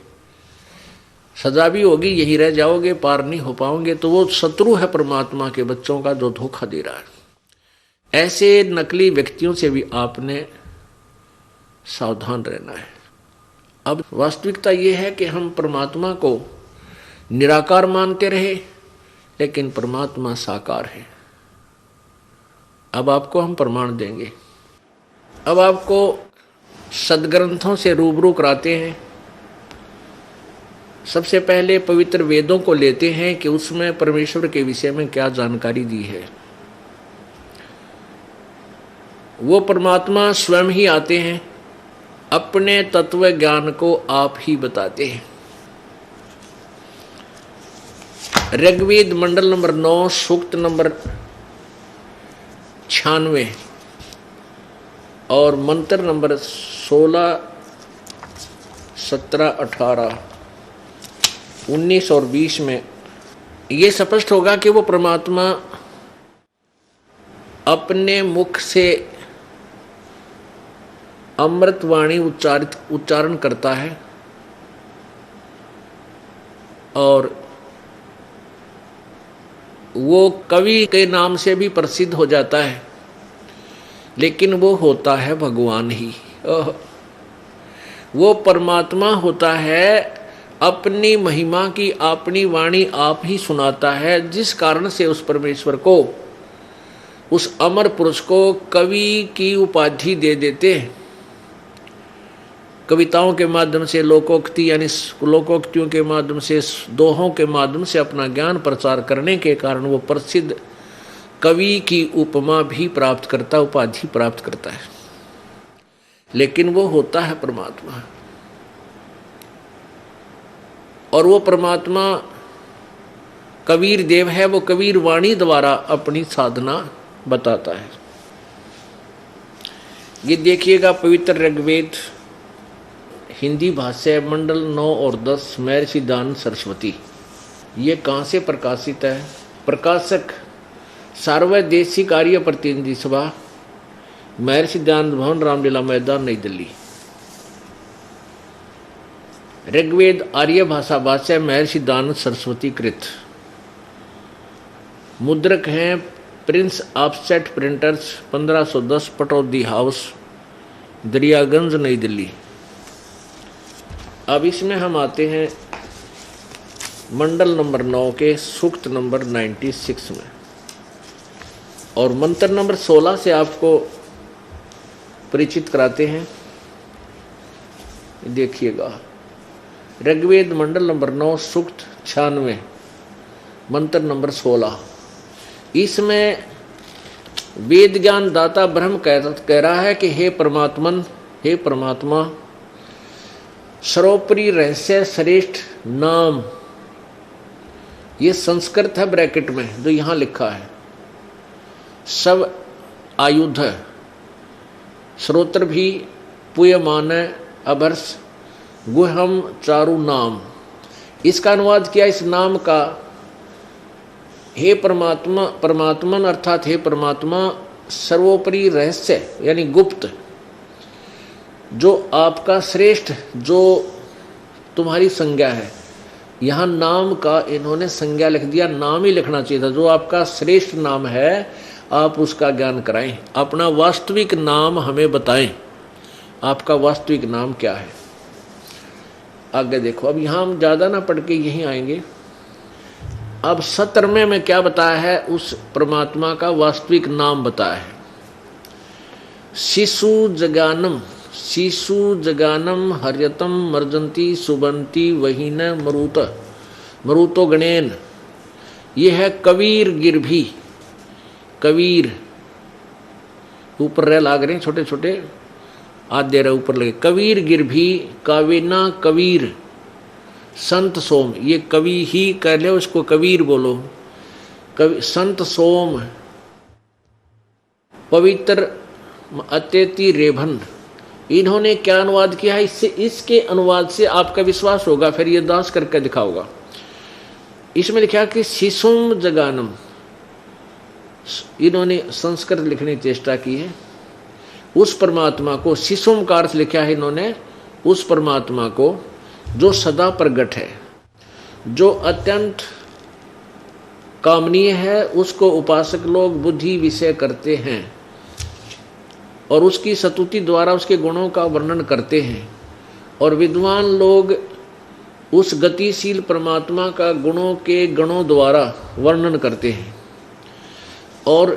S1: सजा भी होगी, यही रह जाओगे, पार नहीं हो पाओगे। तो वो शत्रु है परमात्मा के बच्चों का, जो धोखा दे रहा है। ऐसे नकली व्यक्तियों से भी आपने सावधान रहना है। अब वास्तविकता ये है कि हम परमात्मा को निराकार मानते रहे, लेकिन परमात्मा साकार है। अब आपको हम प्रमाण देंगे। अब आपको सदग्रंथों से रूबरू कराते हैं। सबसे पहले पवित्र वेदों को लेते हैं कि उसमें परमेश्वर के विषय में क्या जानकारी दी है। वो परमात्मा स्वयं ही आते हैं, अपने तत्व ज्ञान को आप ही बताते हैं। ऋग्वेद मंडल नंबर 9 सूक्त नंबर 96 और मंत्र नंबर 16, 17, 18, 19 और 20 में ये स्पष्ट होगा कि वो परमात्मा अपने मुख से अमृतवाणी उच्चारण करता है और वो कवि के नाम से भी प्रसिद्ध हो जाता है, लेकिन वो होता है भगवान ही। वो परमात्मा होता है, अपनी महिमा की अपनी वाणी आप ही सुनाता है, जिस कारण से उस परमेश्वर को, उस अमर पुरुष को कवि की उपाधि दे देते हैं। कविताओं के माध्यम से, लोकोक्ति यानी लोकोक्तियों के माध्यम से, दोहों के माध्यम से अपना ज्ञान प्रचार करने के कारण वो प्रसिद्ध कवि की उपमा भी प्राप्त करता, उपाधि प्राप्त करता है। लेकिन वो होता है परमात्मा, और वो परमात्मा कबीर देव है। वो कबीर वाणी द्वारा अपनी साधना बताता है। ये देखिएगा पवित्र ऋग्वेद हिंदी भाष्य मंडल 9 और 10 महर्षि दयानंद सरस्वती। ये कहाँ से प्रकाशित है? प्रकाशक सार्वदेशिक आर्य प्रतिनिधि सभा, महर्षि दयानंद भवन, रामलीला मैदान, नई दिल्ली। ऋग्वेद आर्य भाषा भाष्य महर्षि दानंद सरस्वती कृत। मुद्रक हैं Prince offset printers 1510 Pataudi house Daryaganj नई दिल्ली। अब इसमें हम आते हैं मंडल नंबर 9 के सूक्त नंबर 96 में, और मंत्र नंबर 16 से आपको परिचित कराते हैं। देखिएगा, ऋग्वेद मंडल नंबर 9 सूक्त 96 मंत्र नंबर 16। इसमें वेद ज्ञान दाता ब्रह्म कह रहा है कि हे परमात्मन, हे परमात्मा, सर्वोपरि रहस्य श्रेष्ठ नाम, ये संस्कृत है ब्रैकेट में जो यहां लिखा है, सब आयुध है, श्रोत्र भी पुयमान अभर्ष गुहम चारु नाम। इसका अनुवाद किया इस नाम का, हे परमात्मा, परमात्मन अर्थात हे परमात्मा, सर्वोपरि रहस्य यानी गुप्त, जो आपका श्रेष्ठ, जो तुम्हारी संज्ञा है। यहाँ नाम का इन्होंने संज्ञा लिख दिया, नाम ही लिखना चाहिए था। जो आपका श्रेष्ठ नाम है आप उसका ज्ञान कराएं, अपना वास्तविक नाम हमें बताएं, आपका वास्तविक नाम क्या है। आगे देखो, अब यहाँ हम ज़्यादा ना पढ़ के यहीं आएंगे। अब 17वें में क्या बताया है, उस परमात्मा का वास्तविक नाम बताया है। शिशु जगानम, शिशु जगानम हर्यतम मर्जंती सुबंती वहीन मरुत मरुतो गणेन। ये है कबीर गिरभी, कबीर ऊपर रह लाग रहे हैं छोटे छोटे, आधे रहे ऊपर लगे। कबीर गिरभी कावेना कबीर संत सोम, ये कवि ही कह ले, उसको कबीर बोलो। कवि संत सोम पवित्र अत्यति रेभन। इन्होंने क्या अनुवाद किया है, इससे इसके अनुवाद से आपका विश्वास होगा, फिर ये दास करके दिखाओगा। इसमें लिखा कि शिशुम जगानम, इन्होंने संस्कृत लिखने की चेष्टा की है। उस परमात्मा को, शिशुम का अर्थ लिखा है इन्होंने उस परमात्मा को जो सदा प्रगट है, जो अत्यंत कामनीय है, उसको उपासक लोग बुद्धि विषय करते हैं और उसकी स्तुति द्वारा उसके गुणों का वर्णन करते हैं, और विद्वान लोग उस गतिशील परमात्मा का गुणों के गणों द्वारा वर्णन करते हैं। और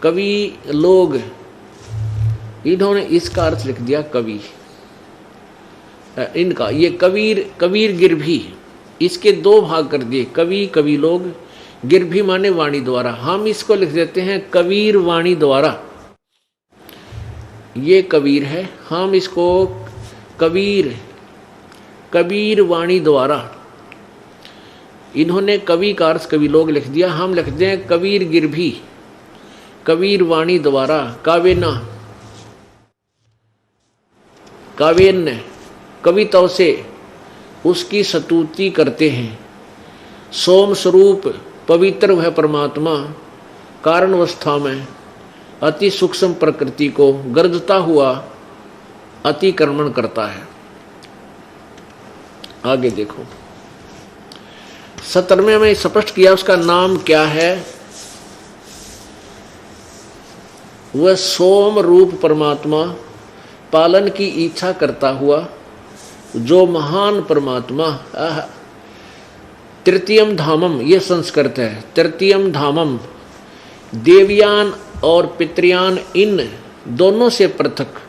S1: कवि लोग, इन्होंने इसका अर्थ लिख दिया कवि। इनका ये कबीर, कबीर गिरभी, इसके दो भाग कर दिए, कवि कवि लोग, गिरभी माने वाणी द्वारा। हम इसको लिख देते हैं कबीर वाणी द्वारा। ये कबीर है, हम इसको कबीर, कबीर वाणी द्वारा। इन्होंने कवि का अर्थ कवि लोग लिख दिया, हम लिख दें कबीर गिरभी, कबीर वाणी द्वारा। कावेना, काव्यन्य कविताओं से उसकी स्तुति करते हैं। सोम स्वरूप पवित्र वह परमात्मा कारणवस्था में अति सूक्ष्म प्रकृति को गर्जता हुआ अतिक्रमण करता है। आगे देखो, 17वें में स्पष्ट किया उसका नाम क्या है। वह सोम रूप परमात्मा, पालन की इच्छा करता हुआ जो महान परमात्मा। तृतीयम धामम, ये संस्कृत है। तृतीयम धामम, देवयान और पितृयान इन दोनों से पृथक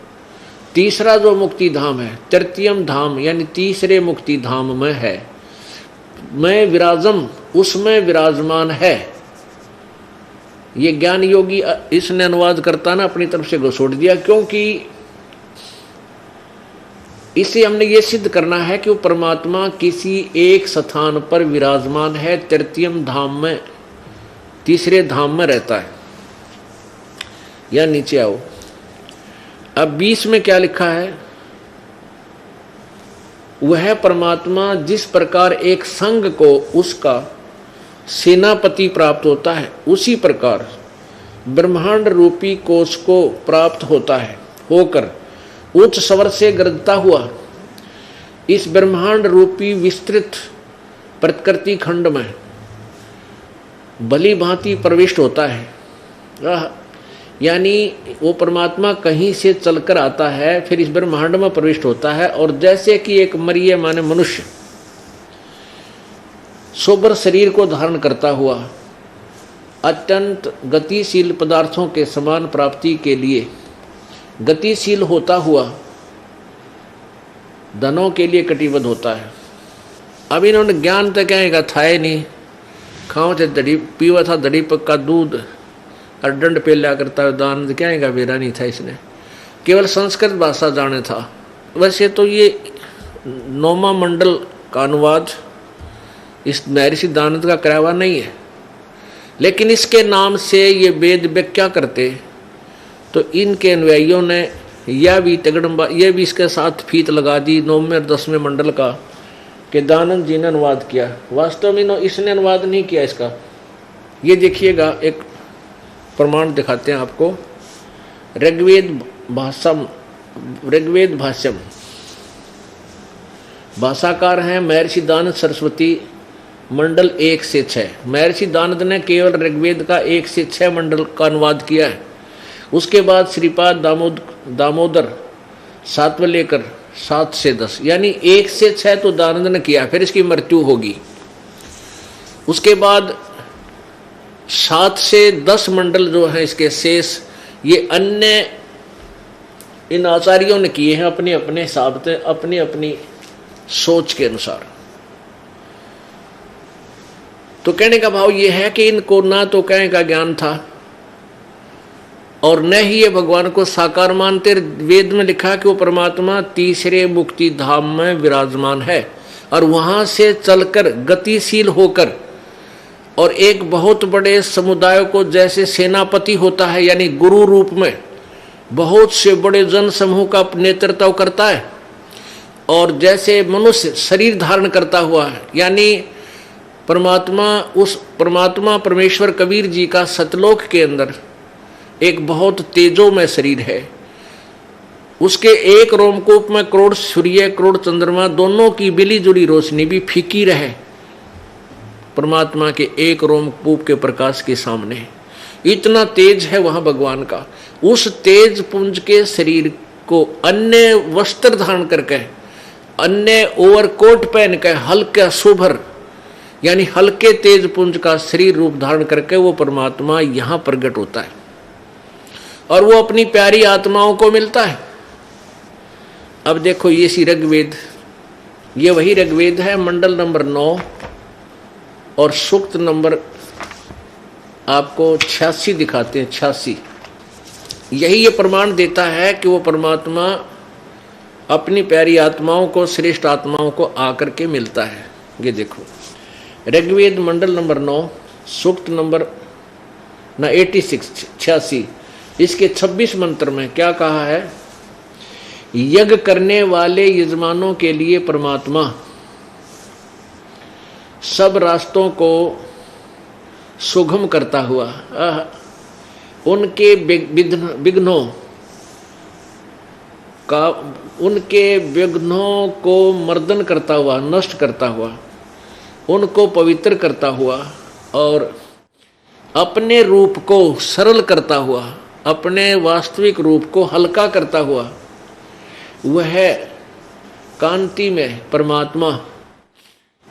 S1: तीसरा जो मुक्ति धाम है, तृतीयम धाम यानी तीसरे मुक्ति धाम में है। मैं विराजम, उसमें विराजमान है। ये ज्ञान योगी इसने अनुवाद करता ना अपनी तरफ से घोषोड़ दिया, क्योंकि इसे हमने ये सिद्ध करना है कि वो परमात्मा किसी एक स्थान पर विराजमान है, तृतीयम धाम में, तीसरे धाम में रहता है। या नीचे आओ, अब 20 में क्या लिखा है। वह परमात्मा जिस प्रकार एक संघ को उसका सेनापति प्राप्त होता है, उसी प्रकार ब्रह्मांड रूपी कोश को प्राप्त होता है, होकर उच्च स्वर से गरजता हुआ इस ब्रह्मांड रूपी विस्तृत प्रकृति खंड में भली भांति प्रविष्ट होता है। यानी वो परमात्मा कहीं से चलकर आता है, फिर इस ब्रह्मांड में प्रविष्ट होता है, और जैसे कि एक मरिय माने मनुष्य सोबर शरीर को धारण करता हुआ अत्यंत गतिशील पदार्थों के समान प्राप्ति के लिए गतिशील होता हुआ धनों के लिए कटिबद्ध होता है। अब इन्होंने ज्ञान तो क्या था ही नहीं, खाओ से दड़ी पीवा था, दड़ी पक्का दूध और दंड पे लिया करता है, दान क्या का बेरा नहीं था, इसने केवल संस्कृत भाषा जाने था। वैसे तो ये 9वां मंडल का अनुवाद इस महर्षि दानंद का कराया हुआ नहीं है, लेकिन इसके नाम से ये वेद व्याख्या करते तो इनके अनुयायियों ने यह भी तगड़म्बा ये भी इसके साथ फीत लगा दी 9वें और 10वें मंडल का कि दानंद जी ने अनुवाद किया। वास्तव में इसने अनुवाद नहीं किया इसका। ये देखिएगा, एक प्रमाण दिखाते हैं आपको। ऋग्वेद भाष्यम भाषाकार हैं महर्षि दानंद सरस्वती, मंडल 1 से 6। महर्षि दानंद ने केवल ऋग्वेद का 1 से 6 मंडल का अनुवाद किया है। उसके बाद श्रीपाद दामोदर 7वें लेकर 7 से 10, यानी 1 से 6 तो दानंद ने किया, फिर इसकी मृत्यु होगी। उसके बाद 7 से 10 मंडल जो है इसके शेष ये अन्य इन आचार्यों ने किए हैं अपने अपने हिसाब से, अपनी अपनी सोच के अनुसार। तो कहने का भाव ये है कि इनको ना तो कहने का ज्ञान था और न ही ये भगवान को साकार मानते। वेद में लिखा कि वो परमात्मा तीसरे मुक्ति धाम में विराजमान है और वहां से चलकर गतिशील होकर और एक बहुत बड़े समुदाय को जैसे सेनापति होता है, यानी गुरु रूप में बहुत से बड़े जन समूह का नेतृत्व करता है, और जैसे मनुष्य शरीर धारण करता हुआ है, यानी परमात्मा परमेश्वर कबीर जी का सतलोक के अंदर एक बहुत तेजोमय शरीर है। उसके एक रोमकूप में करोड़ सूर्य करोड़ चंद्रमा दोनों की मिली जुली रोशनी भी फीकी रहे परमात्मा के एक रोमकूप के प्रकाश के सामने। इतना तेज है वहां भगवान का। उस तेज पुंज के शरीर को अन्य वस्त्र धारण करके, अन्य ओवरकोट पहन के, हल्का सुभर यानी हल्के तेज पुंज का शरीर रूप धारण करके वो परमात्मा यहां प्रकट होता है और वो अपनी प्यारी आत्माओं को मिलता है। अब देखो ये सी ऋग्वेद, ये वही ऋग्वेद है, मंडल नंबर 9 और सूक्त नंबर आपको 86 दिखाते हैं। 86 यही ये प्रमाण देता है कि वो परमात्मा अपनी प्यारी आत्माओं को, श्रेष्ठ आत्माओं को आकर के मिलता है। ये देखो ऋग्वेद मंडल नंबर 9 सूक्त नंबर 86 इसके 26 मंत्र में क्या कहा है? यज्ञ करने वाले यजमानों के लिए परमात्मा सब रास्तों को सुगम करता हुआ, उनके विघ्नों को मर्दन करता हुआ, नष्ट करता हुआ, उनको पवित्र करता हुआ और अपने रूप को सरल करता हुआ, अपने वास्तविक रूप को हल्का करता हुआ, वह कांति में परमात्मा।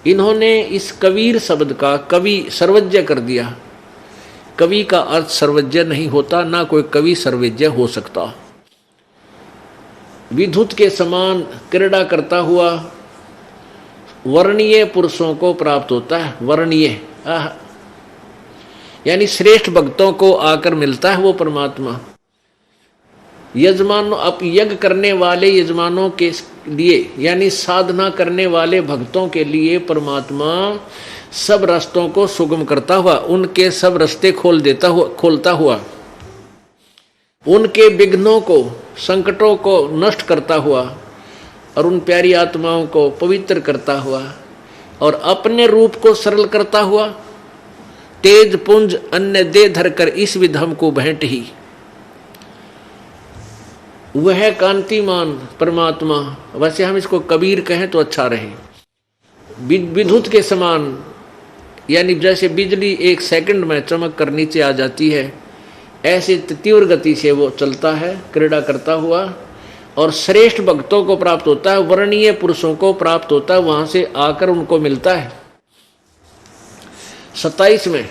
S1: इन्होंने इस कबीर शब्द का कवि सर्वज्ञ कर दिया। कवि का अर्थ सर्वज्ञ नहीं होता, ना कोई कवि सर्वज्ञ हो सकता। विद्युत के समान क्रीड़ा करता हुआ वर्णीय पुरुषों को प्राप्त होता है। वर्णीय यानी श्रेष्ठ भक्तों को आकर मिलता है वो परमात्मा। यजमानों, अब यज्ञ करने वाले यजमानों के लिए यानी साधना करने वाले भक्तों के लिए परमात्मा सब रास्तों को सुगम करता हुआ, उनके सब रास्ते खोलता हुआ, उनके विघ्नों को, संकटों को नष्ट करता हुआ और उन प्यारी आत्माओं को पवित्र करता हुआ और अपने रूप को सरल करता हुआ, तेज पुंज अन्य दे धरकर इस विधम को भेंट ही। वह कांतिमान परमात्मा, वैसे हम इसको कबीर कहें तो अच्छा रहे, विद्युत के समान, यानी जैसे बिजली एक सेकंड में चमक कर नीचे आ जाती है, ऐसे तीव्र गति से वो चलता है क्रीड़ा करता हुआ, और श्रेष्ठ भक्तों को प्राप्त होता है, वर्णीय पुरुषों को प्राप्त होता है, वहां से आकर उनको मिलता है। 27 में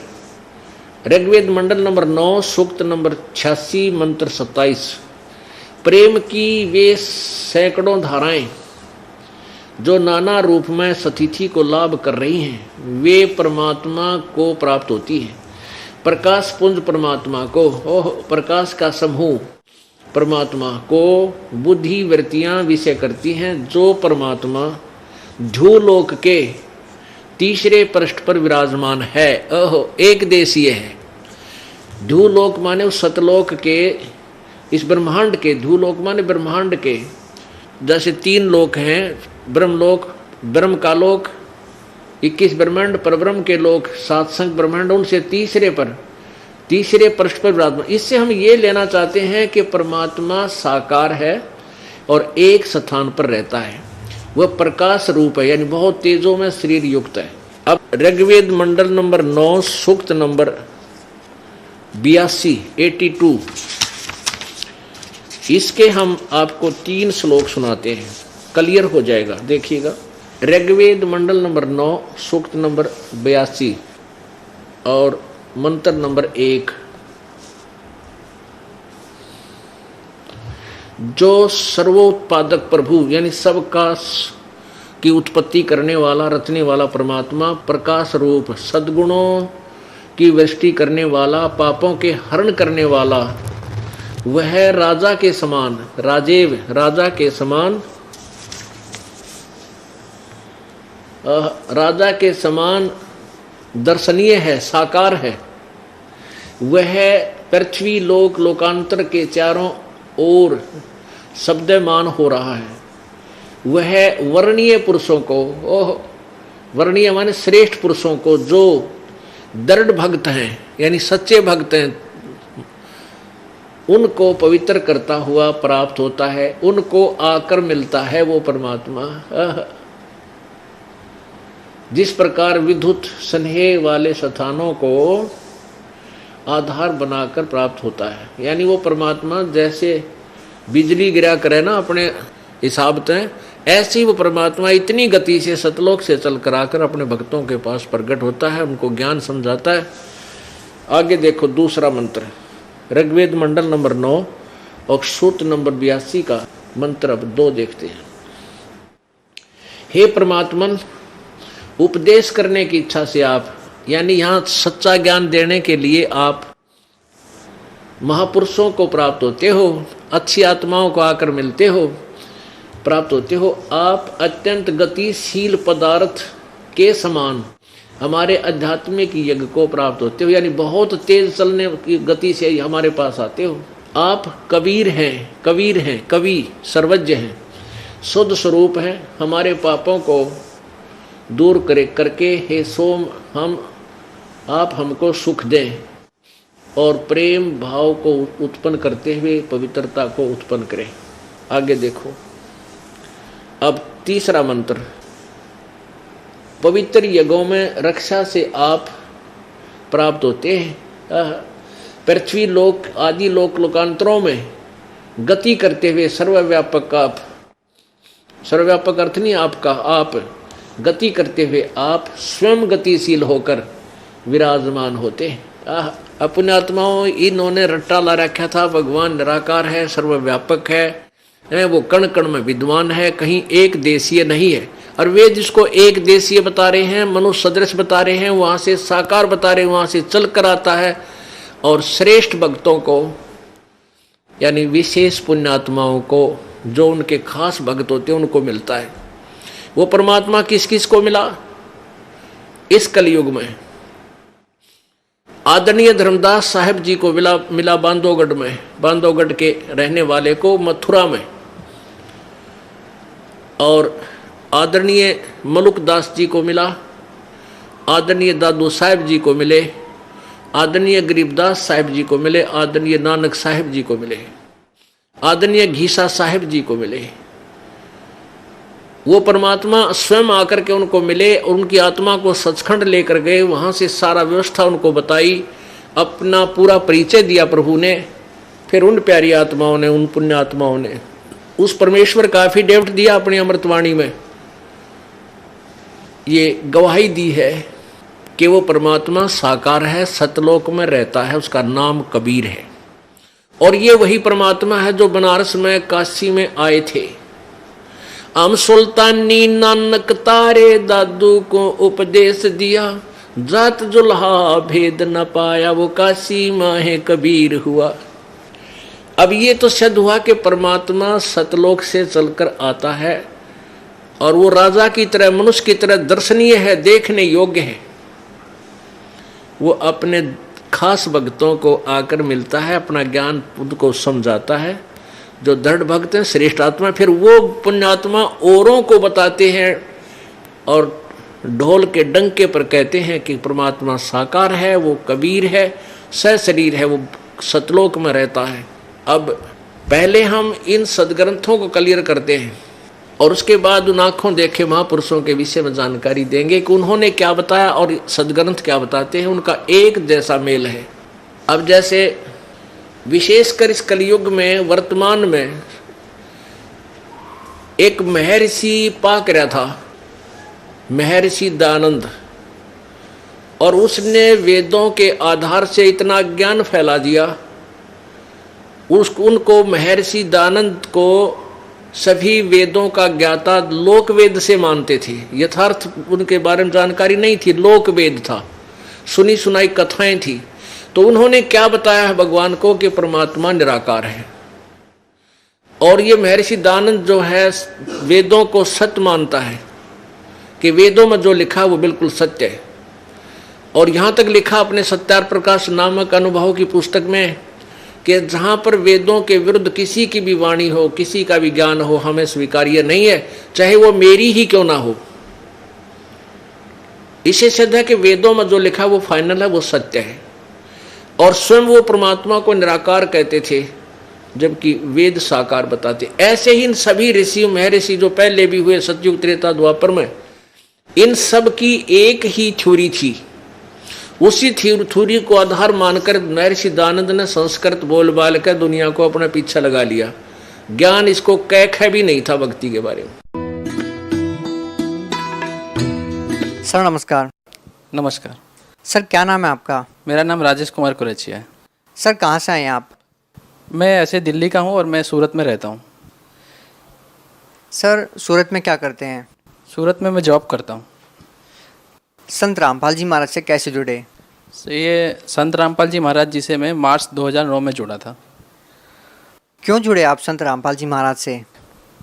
S1: ऋग्वेद मंडल नंबर 9 सूक्त नंबर 86 मंत्र 27, प्रेम की वे सैकड़ों धाराएं जो नाना रूप में सतिथि को लाभ कर रही हैं, वे परमात्मा को प्राप्त होती हैं। प्रकाश पुंज परमात्मा को, ओह प्रकाश का समूह परमात्मा को बुद्धि वृत्तियां विषय करती हैं, जो परमात्मा ध्रुवलोक के तीसरे पृष्ठ पर विराजमान है। ओहो एक देशीय है। ध्रुवलोक माने उस सतलोक के, इस ब्रह्मांड के, ध्रुवलोक माने ब्रह्मांड के, जैसे 3 लोक हैं, ब्रह्मलोक, ब्रह्म का लोक, 21 ब्रह्मांड, परब्रह्म के लोक, 7 संख्य ब्रह्मांड, उनसे तीसरे पृष्ठ पर विराजमान। इससे हम ये लेना चाहते हैं कि परमात्मा साकार है और एक स्थान पर रहता है, वह प्रकाश रूप है, यानी बहुत तेजों में शरीर युक्त है। अब ऋग्वेद मंडल नंबर 9 सूक्त नंबर 82 इसके हम आपको 3 श्लोक सुनाते हैं, क्लियर हो जाएगा। देखिएगा, ऋग्वेद मंडल नंबर 9 सूक्त नंबर 82 और मंत्र नंबर 1, जो सर्वोत्पादक प्रभु यानी सबका की उत्पत्ति करने वाला, रचने वाला परमात्मा, प्रकाश रूप, सद्गुणों की वृष्टि करने वाला, पापों के हरण करने वाला, वह राजा के समान, राजेव राजा के समान, राजा के समान दर्शनीय है, साकार है। वह पृथ्वी लोक लोकांतर के चारों ओर शब्दमान हो रहा है। वह वर्णीय पुरुषों को, ओह वर्णीय माने श्रेष्ठ पुरुषों को, जो दृढ़ भक्त हैं यानी सच्चे भक्त हैं, उनको पवित्र करता हुआ प्राप्त होता है, उनको आकर मिलता है वो परमात्मा। जिस प्रकार विद्युत स्नेह वाले स्थानों को आधार बनाकर प्राप्त होता है, यानी वो परमात्मा जैसे बिजली गिरा करे ना अपने हिसाब से, ऐसे ही वो परमात्मा इतनी गति से सतलोक से चल कर आकर अपने भक्तों के पास प्रकट होता है, उनको ज्ञान समझाता है। आगे देखो दूसरा मंत्र, ऋग्वेद मंडल नंबर 9 और सूत्र नंबर 82 का मंत्र अब 2 देखते हैं। हे परमात्मन, उपदेश करने की इच्छा से आप, यानी यहाँ सच्चा ज्ञान देने के लिए आप महापुरुषों को प्राप्त होते हो, अच्छी आत्माओं को आकर मिलते हो, प्राप्त होते हो। आप अत्यंत गतिशील पदार्थ के समान हमारे आध्यात्मिक यज्ञ को प्राप्त होते हो, यानी बहुत तेज चलने की गति से हमारे पास आते हो। आप कबीर हैं, कवि सर्वज्ञ हैं, शुद्ध स्वरूप हैं। हमारे पापों को दूर करके हे सोम आप हमको सुख दें और प्रेम भाव को उत्पन्न करते हुए पवित्रता को उत्पन्न करें। आगे देखो, अब तीसरा मंत्र, पवित्र यज्ञों में रक्षा से आप प्राप्त होते हैं। पृथ्वी लोक आदि लोक लोकांतरों में गति करते हुए सर्वव्यापक आप, सर्वव्यापक अर्थ नहीं आपका, आप गति करते हुए आप स्वयं गतिशील होकर विराजमान होते हैं। अपने आत्माओं इन्होंने रट्टा ला रखा था, भगवान निराकार है, सर्वव्यापक है, वो कण कण में विद्वान है, कहीं एक देशीय नहीं है। और वे जिसको एक देशीय बता रहे हैं, मनुष्य सदृश बता रहे हैं, वहाँ से साकार बता रहे हैं, वहाँ से चल कर आता है। और श्रेष्ठ भक्तों को यानी विशेष पुण्यात्माओं को, जो उनके खास भक्त होते हैं, उनको मिलता है। वो परमात्मा किस किस को मिला इस कलयुग में? आदरणीय धर्मदास साहब जी को मिला बांधवगढ़ में, बांधवगढ़ के रहने वाले को मथुरा में, और आदरणीय मलुकदास जी को मिला, आदरणीय दादू साहब जी को मिले, आदरणीय गरीबदास साहब जी को मिले, आदरणीय नानक साहब जी को मिले। आदरणीय घीसा साहिब जी को मिले। वो परमात्मा स्वयं आकर के उनको मिले और उनकी आत्मा को सचखंड लेकर गए। वहाँ से सारा व्यवस्था उनको बताई, अपना पूरा परिचय दिया प्रभु ने। फिर उन प्यारी आत्माओं ने, उन पुण्य आत्माओं ने उस परमेश्वर का एफिडेविट दिया अपनी अमृतवाणी में, ये गवाही दी है कि वो परमात्मा साकार है, सतलोक में रहता है, उसका नाम कबीर है। और ये वही परमात्मा है जो बनारस में, काशी में आए थे। हम सुल्तानी नानक तारे दादू को उपदेश दिया, जात जुल्हा भेद न पाया, वो काशी माहे कबीर हुआ। अब ये तो सिद्ध हुआ कि परमात्मा सतलोक से चलकर आता है और वो राजा की तरह, मनुष्य की तरह दर्शनीय है, देखने योग्य है। वो अपने खास भक्तों को आकर मिलता है, अपना ज्ञान खुद को समझाता है। जो दृढ़ भक्त हैं, श्रेष्ठ आत्मा, फिर वो पुण्यात्मा औरों को बताते हैं और ढोल के डंके पर कहते हैं कि परमात्मा साकार है, वो कबीर है, सशरीर है, वो सतलोक में रहता है। अब पहले हम इन सदग्रंथों को क्लियर करते हैं और उसके बाद उन आँखों देखे महापुरुषों के विषय में जानकारी देंगे कि उन्होंने क्या बताया और सदग्रंथ क्या बताते हैं, उनका एक जैसा मेल है। अब जैसे विशेषकर इस कलयुग में, वर्तमान में एक महर्षि पाक रहा था, महर्षि दयानंद, और उसने वेदों के आधार से इतना ज्ञान फैला दिया। उनको महर्षि दयानंद को सभी वेदों का ज्ञाता लोक वेद से मानते थे। यथार्थ उनके बारे में जानकारी नहीं थी, लोक वेद था, सुनी सुनाई कथाएं थी। तो उन्होंने क्या बताया है भगवान को कि परमात्मा निराकार है। और ये महर्षि दयानंद जो है वेदों को सत्य मानता है कि वेदों में जो लिखा वो बिल्कुल सत्य है। और यहाँ तक लिखा अपने सत्यार प्रकाश नामक अनुभव की पुस्तक में कि जहाँ पर वेदों के विरुद्ध किसी की भी वाणी हो, किसी का भी ज्ञान हो, हमें स्वीकार्य नहीं है, चाहे वो मेरी ही क्यों ना हो। इसे सिद्ध है कि वेदों में जो लिखा वो फाइनल है, वो सत्य है। और स्वयं वो परमात्मा को निराकार कहते थे, जबकि वेद साकार बताते। ऐसे ही इन सभी ऋषि महर्षि जो पहले भी हुए सतयुग त्रेता द्वापर में, इन सब की एक ही थ्योरी थी। उसी थ्योरी को आधार मानकर महर्षि दयानंद ने संस्कृत बोल बाल कर दुनिया को अपना पीछा लगा लिया। ज्ञान इसको कैख भी नहीं था भक्ति के बारे में।
S2: सर नमस्कार।
S3: नमस्कार
S2: सर, क्या नाम है आपका?
S3: मेरा नाम राजेश कुमार कुरेचिया है।
S2: सर कहाँ से आए आप?
S3: मैं ऐसे दिल्ली का हूँ और मैं सूरत में रहता हूँ।
S2: सर सूरत में क्या करते हैं?
S3: सूरत में मैं जॉब करता हूँ।
S2: संत रामपाल जी महाराज से कैसे जुड़े?
S3: ये संत रामपाल जी महाराज जी से मैं मार्च 2009 में जुड़ा था।
S2: क्यों जुड़े आप संत रामपाल जी महाराज से?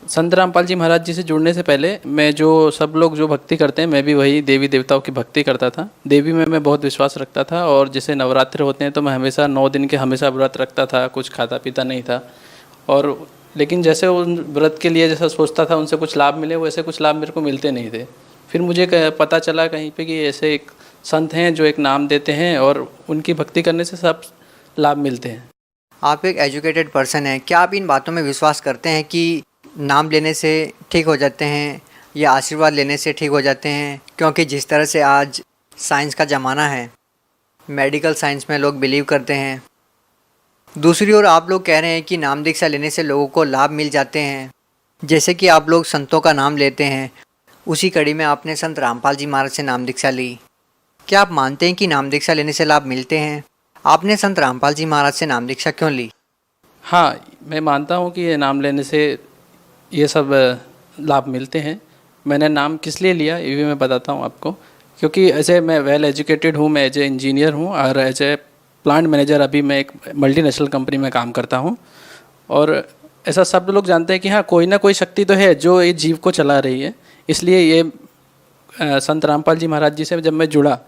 S3: संत रामपाल जी महाराज जी से जुड़ने से पहले मैं जो सब लोग जो भक्ति करते हैं, मैं भी वही देवी देवताओं की भक्ति करता था। देवी में मैं बहुत विश्वास रखता था और जैसे नवरात्र होते हैं तो मैं हमेशा 9 दिन के हमेशा व्रत रखता था, कुछ खाता पीता नहीं था। और लेकिन जैसे उन व्रत के लिए जैसा सोचता था उनसे कुछ लाभ मिले, वैसे कुछ लाभ मेरे को मिलते नहीं थे। फिर मुझे पता चला कहीं पे कि ऐसे एक संत हैं जो एक नाम देते हैं और उनकी भक्ति करने से सब लाभ मिलते हैं।
S2: आप एक एजुकेटेड पर्सन हैं, क्या आप इन बातों में विश्वास करते हैं कि नाम लेने से ठीक हो जाते हैं या आशीर्वाद लेने से ठीक हो जाते हैं? क्योंकि जिस तरह से आज साइंस का ज़माना है, मेडिकल साइंस में लोग बिलीव करते हैं। दूसरी ओर आप लोग कह रहे हैं कि नाम दीक्षा लेने से लोगों को लाभ मिल जाते हैं, जैसे कि आप लोग संतों का नाम लेते हैं। उसी कड़ी में आपने संत रामपाल जी महाराज से नाम दीक्षा ली। क्या आप मानते हैं कि नाम दीक्षा लेने से लाभ मिलते हैं? आपने संत रामपाल जी महाराज से नाम दीक्षा क्यों ली?
S3: हाँ, मैं मानता हूँ कि ये नाम लेने से ये सब लाभ मिलते हैं। मैंने नाम किस लिए लिया ये भी मैं बताता हूँ आपको। क्योंकि ऐसे मैं वेल एजुकेटेड हूँ, मैं एज ए इंजीनियर हूँ और एज ए प्लांट मैनेजर अभी मैं एक मल्टीनेशनल कंपनी में काम करता हूँ। और ऐसा सब लोग जानते हैं कि हाँ, कोई ना कोई शक्ति तो है जो ये जीव को चला रही है। इसलिए ये संत रामपाल जी महाराज जी से जब मैं जुड़ा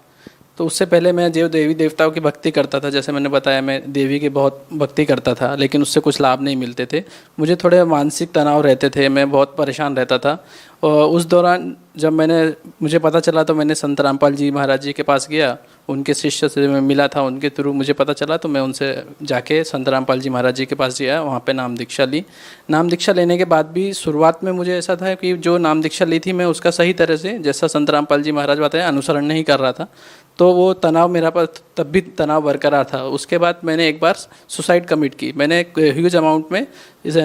S3: तो उससे पहले मैं जो देवी देवताओं की भक्ति करता था, जैसे मैंने बताया मैं देवी की बहुत भक्ति करता था, लेकिन उससे कुछ लाभ नहीं मिलते थे। मुझे थोड़े मानसिक तनाव रहते थे, मैं बहुत परेशान रहता था। और उस दौरान जब मुझे पता चला तो मैंने संत रामपाल जी महाराज जी के पास गया, उनके शिष्य से मैं मिला था, उनके थ्रू मुझे पता चला तो मैं उनसे जाके संत रामपाल जी महाराज जी के पास गया, वहाँ पे नाम दीक्षा ली। नाम दीक्षा लेने के बाद भी शुरुआत में मुझे ऐसा था कि जो नाम दीक्षा ली थी मैं उसका सही तरह से, जैसा संत रामपाल जी महाराज बताया, अनुसरण नहीं कर रहा था। तो वो तनाव मेरा पर तब भी तनाव बरकरार था। उसके बाद मैंने एक बार सुसाइड कमिट की, मैंने एक ह्यूज अमाउंट में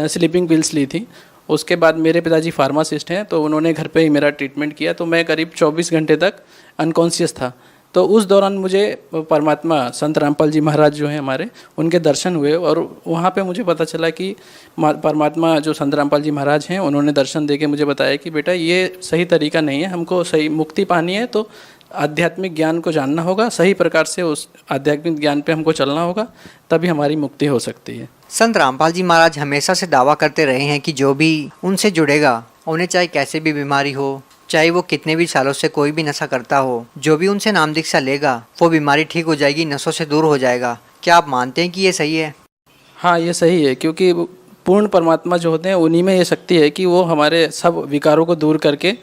S3: स्लीपिंग पिल्स ली थी। उसके बाद मेरे पिताजी फार्मासिस्ट हैं, तो उन्होंने घर पे ही मेरा ट्रीटमेंट किया, तो मैं करीब 24 घंटे तक अनकॉन्शियस था। तो उस दौरान मुझे परमात्मा संत रामपाल जी महाराज जो हैं हमारे, उनके दर्शन हुए और वहाँ पे मुझे पता चला कि परमात्मा जो संत रामपाल जी महाराज हैं, उन्होंने दर्शन देके मुझे बताया कि बेटा ये सही तरीका नहीं है, हमको सही मुक्ति पानी है तो आध्यात्मिक ज्ञान को जानना होगा, सही प्रकार से उस आध्यात्मिक ज्ञान पे हमको चलना होगा, तभी हमारी मुक्ति हो सकती है।
S2: संत रामपाल जी महाराज हमेशा से दावा करते रहे हैं कि जो भी उनसे जुड़ेगा, उन्हें चाहे कैसे भी बीमारी हो, चाहे वो कितने भी सालों से कोई भी नशा करता हो, जो भी उनसे नाम दीक्षा लेगा वो बीमारी ठीक हो जाएगी, नशों से दूर हो जाएगा। क्या आप मानते हैं कि ये सही है?
S3: हाँ, ये सही है, क्योंकि पूर्ण परमात्मा जो होते हैं उन्हीं में ये शक्ति है कि वो हमारे सब विकारों को दूर करके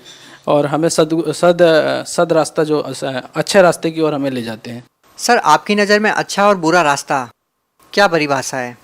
S3: और हमें सद रास्ता जो अच्छे रास्ते की ओर हमें ले जाते हैं।
S2: सर, आपकी नज़र में अच्छा और बुरा रास्ता क्या परिभाषा है?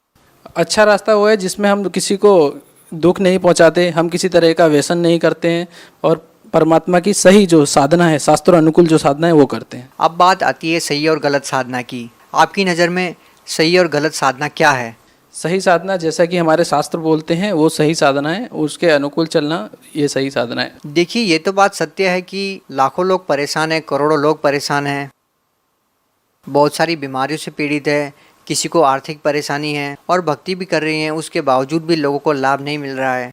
S3: अच्छा रास्ता वो है जिसमें हम किसी को दुख नहीं पहुंचाते, हम किसी तरह का व्यसन नहीं करते हैं और परमात्मा की सही जो साधना है, शास्त्रों अनुकूल जो साधना है वो करते हैं।
S2: अब बात आती है सही और गलत साधना की। आपकी नज़र में सही और गलत साधना क्या है?
S3: सही साधना, जैसा कि हमारे शास्त्र बोलते हैं, वो सही साधना है, उसके अनुकूल चलना ये सही साधना है।
S2: देखिए, ये तो बात सत्य है कि लाखों लोग परेशान हैं, करोड़ों लोग परेशान हैं, बहुत सारी बीमारियों से पीड़ित है, किसी को आर्थिक परेशानी है और भक्ति भी कर रही हैं, उसके बावजूद भी लोगों को लाभ नहीं मिल रहा है।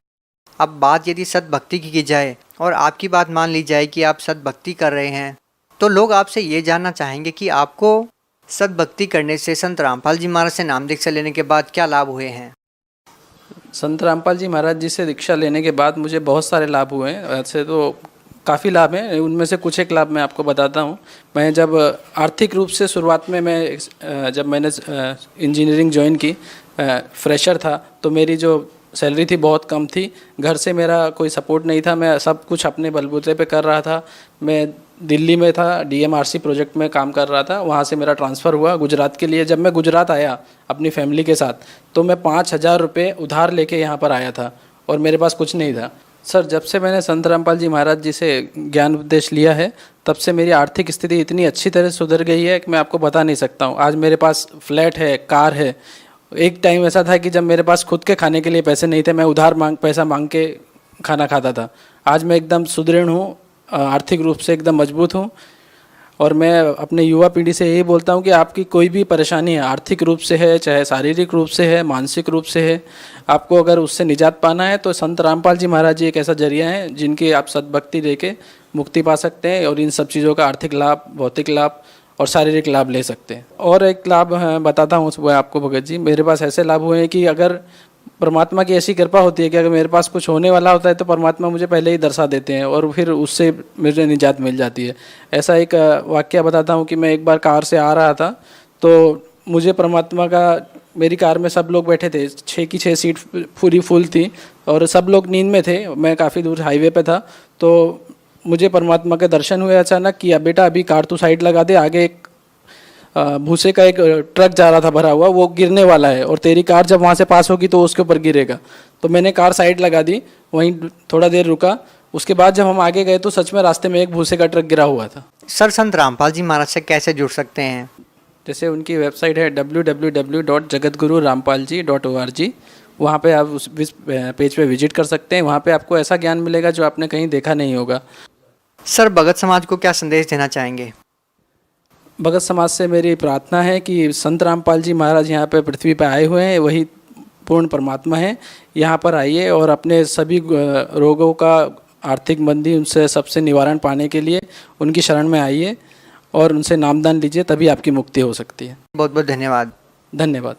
S2: अब बात यदि सद्भक्ति की जाए और आपकी बात मान ली जाए कि आप सद्भक्ति कर रहे हैं, तो लोग आपसे ये जानना चाहेंगे कि आपको सद्भक्ति करने से संत रामपाल जी महाराज से नाम दीक्षा लेने के बाद क्या लाभ हुए हैं?
S3: संत रामपाल जी महाराज जी से दीक्षा लेने के बाद मुझे बहुत सारे लाभ हुए हैं। वैसे तो काफ़ी लाभ हैं, उनमें से कुछ एक लाभ मैं आपको बताता हूँ। मैं जब आर्थिक रूप से शुरुआत में जब मैंने इंजीनियरिंग ज्वाइन की, फ्रेशर था, तो मेरी जो सैलरी थी बहुत कम थी, घर से मेरा कोई सपोर्ट नहीं था, मैं सब कुछ अपने बलबूते पे कर रहा था। मैं दिल्ली में था, DMRC प्रोजेक्ट में काम कर रहा था, वहाँ से मेरा ट्रांसफ़र हुआ गुजरात के लिए। जब मैं गुजरात आया अपनी फैमिली के साथ, तो मैं 5,000 रुपये उधार लेके यहाँ पर आया था और मेरे पास कुछ नहीं था। सर, जब से मैंने संत रामपाल जी महाराज जी से ज्ञान उपदेश लिया है, तब से मेरी आर्थिक स्थिति इतनी अच्छी तरह सुधर गई है कि मैं आपको बता नहीं सकता हूँ। आज मेरे पास फ्लैट है, कार है। एक टाइम ऐसा था कि जब मेरे पास खुद के खाने के लिए पैसे नहीं थे, मैं उधार पैसा मांग के खाना खाता था। आज मैं एकदम सुदृढ़ हूँ, आर्थिक रूप से एकदम मजबूत हूँ और मैं अपने युवा पीढ़ी से यही बोलता हूँ कि आपकी कोई भी परेशानी है, आर्थिक रूप से है, चाहे शारीरिक रूप से है, मानसिक रूप से है, आपको अगर उससे निजात पाना है तो संत रामपाल जी महाराज जी एक ऐसा जरिया है जिनकी आप सद्भक्ति देके मुक्ति पा सकते हैं और इन सब चीज़ों का आर्थिक लाभ, भौतिक लाभ और शारीरिक लाभ ले सकते हैं। और एक लाभ बताता हूँ सुबह आपको भगत जी, मेरे पास ऐसे लाभ हुए हैं कि अगर परमात्मा की ऐसी कृपा होती है कि अगर मेरे पास कुछ होने वाला होता है तो परमात्मा मुझे पहले ही दर्शा देते हैं और फिर उससे मुझे निजात मिल जाती है। ऐसा एक वाक्य बताता हूँ कि मैं एक बार कार से आ रहा था, तो मुझे परमात्मा का, मेरी कार में सब लोग बैठे थे, 6 की 6 सीट पूरी फुल थी और सब लोग नींद में थे, मैं काफ़ी दूर हाईवे पे था। तो मुझे परमात्मा के दर्शन हुए अचानक कि बेटा अभी कार तू साइड लगा दे, आगे एक भूसे का एक ट्रक जा रहा था भरा हुआ, वो गिरने वाला है और तेरी कार जब वहाँ से पास होगी तो उसके ऊपर गिरेगा। तो मैंने कार साइड लगा दी, वहीं थोड़ा देर रुका। उसके बाद जब हम आगे गए तो सच में रास्ते में एक भूसे का ट्रक गिरा हुआ था।
S2: सर, संत रामपाल जी महाराज से कैसे जुड़ सकते हैं?
S3: जैसे उनकी वेबसाइट है www.jagatgururampalji.org, वहाँ पे आप उस पेज पे विजिट कर सकते हैं। वहाँ पे आपको ऐसा ज्ञान मिलेगा जो आपने कहीं देखा नहीं होगा।
S2: सर, भगत समाज को क्या संदेश देना चाहेंगे?
S3: भगत समाज से मेरी प्रार्थना है कि संत रामपाल जी महाराज यहाँ पे पृथ्वी पे आए हुए हैं, वही पूर्ण परमात्मा है। यहाँ पर आइए और अपने सभी रोगों का, आर्थिक मंदी, उनसे सबसे निवारण पाने के लिए उनकी शरण में आइए और उनसे नामदान लीजिए, तभी आपकी मुक्ति हो सकती है।
S2: बहुत बहुत धन्यवाद।
S3: धन्यवाद।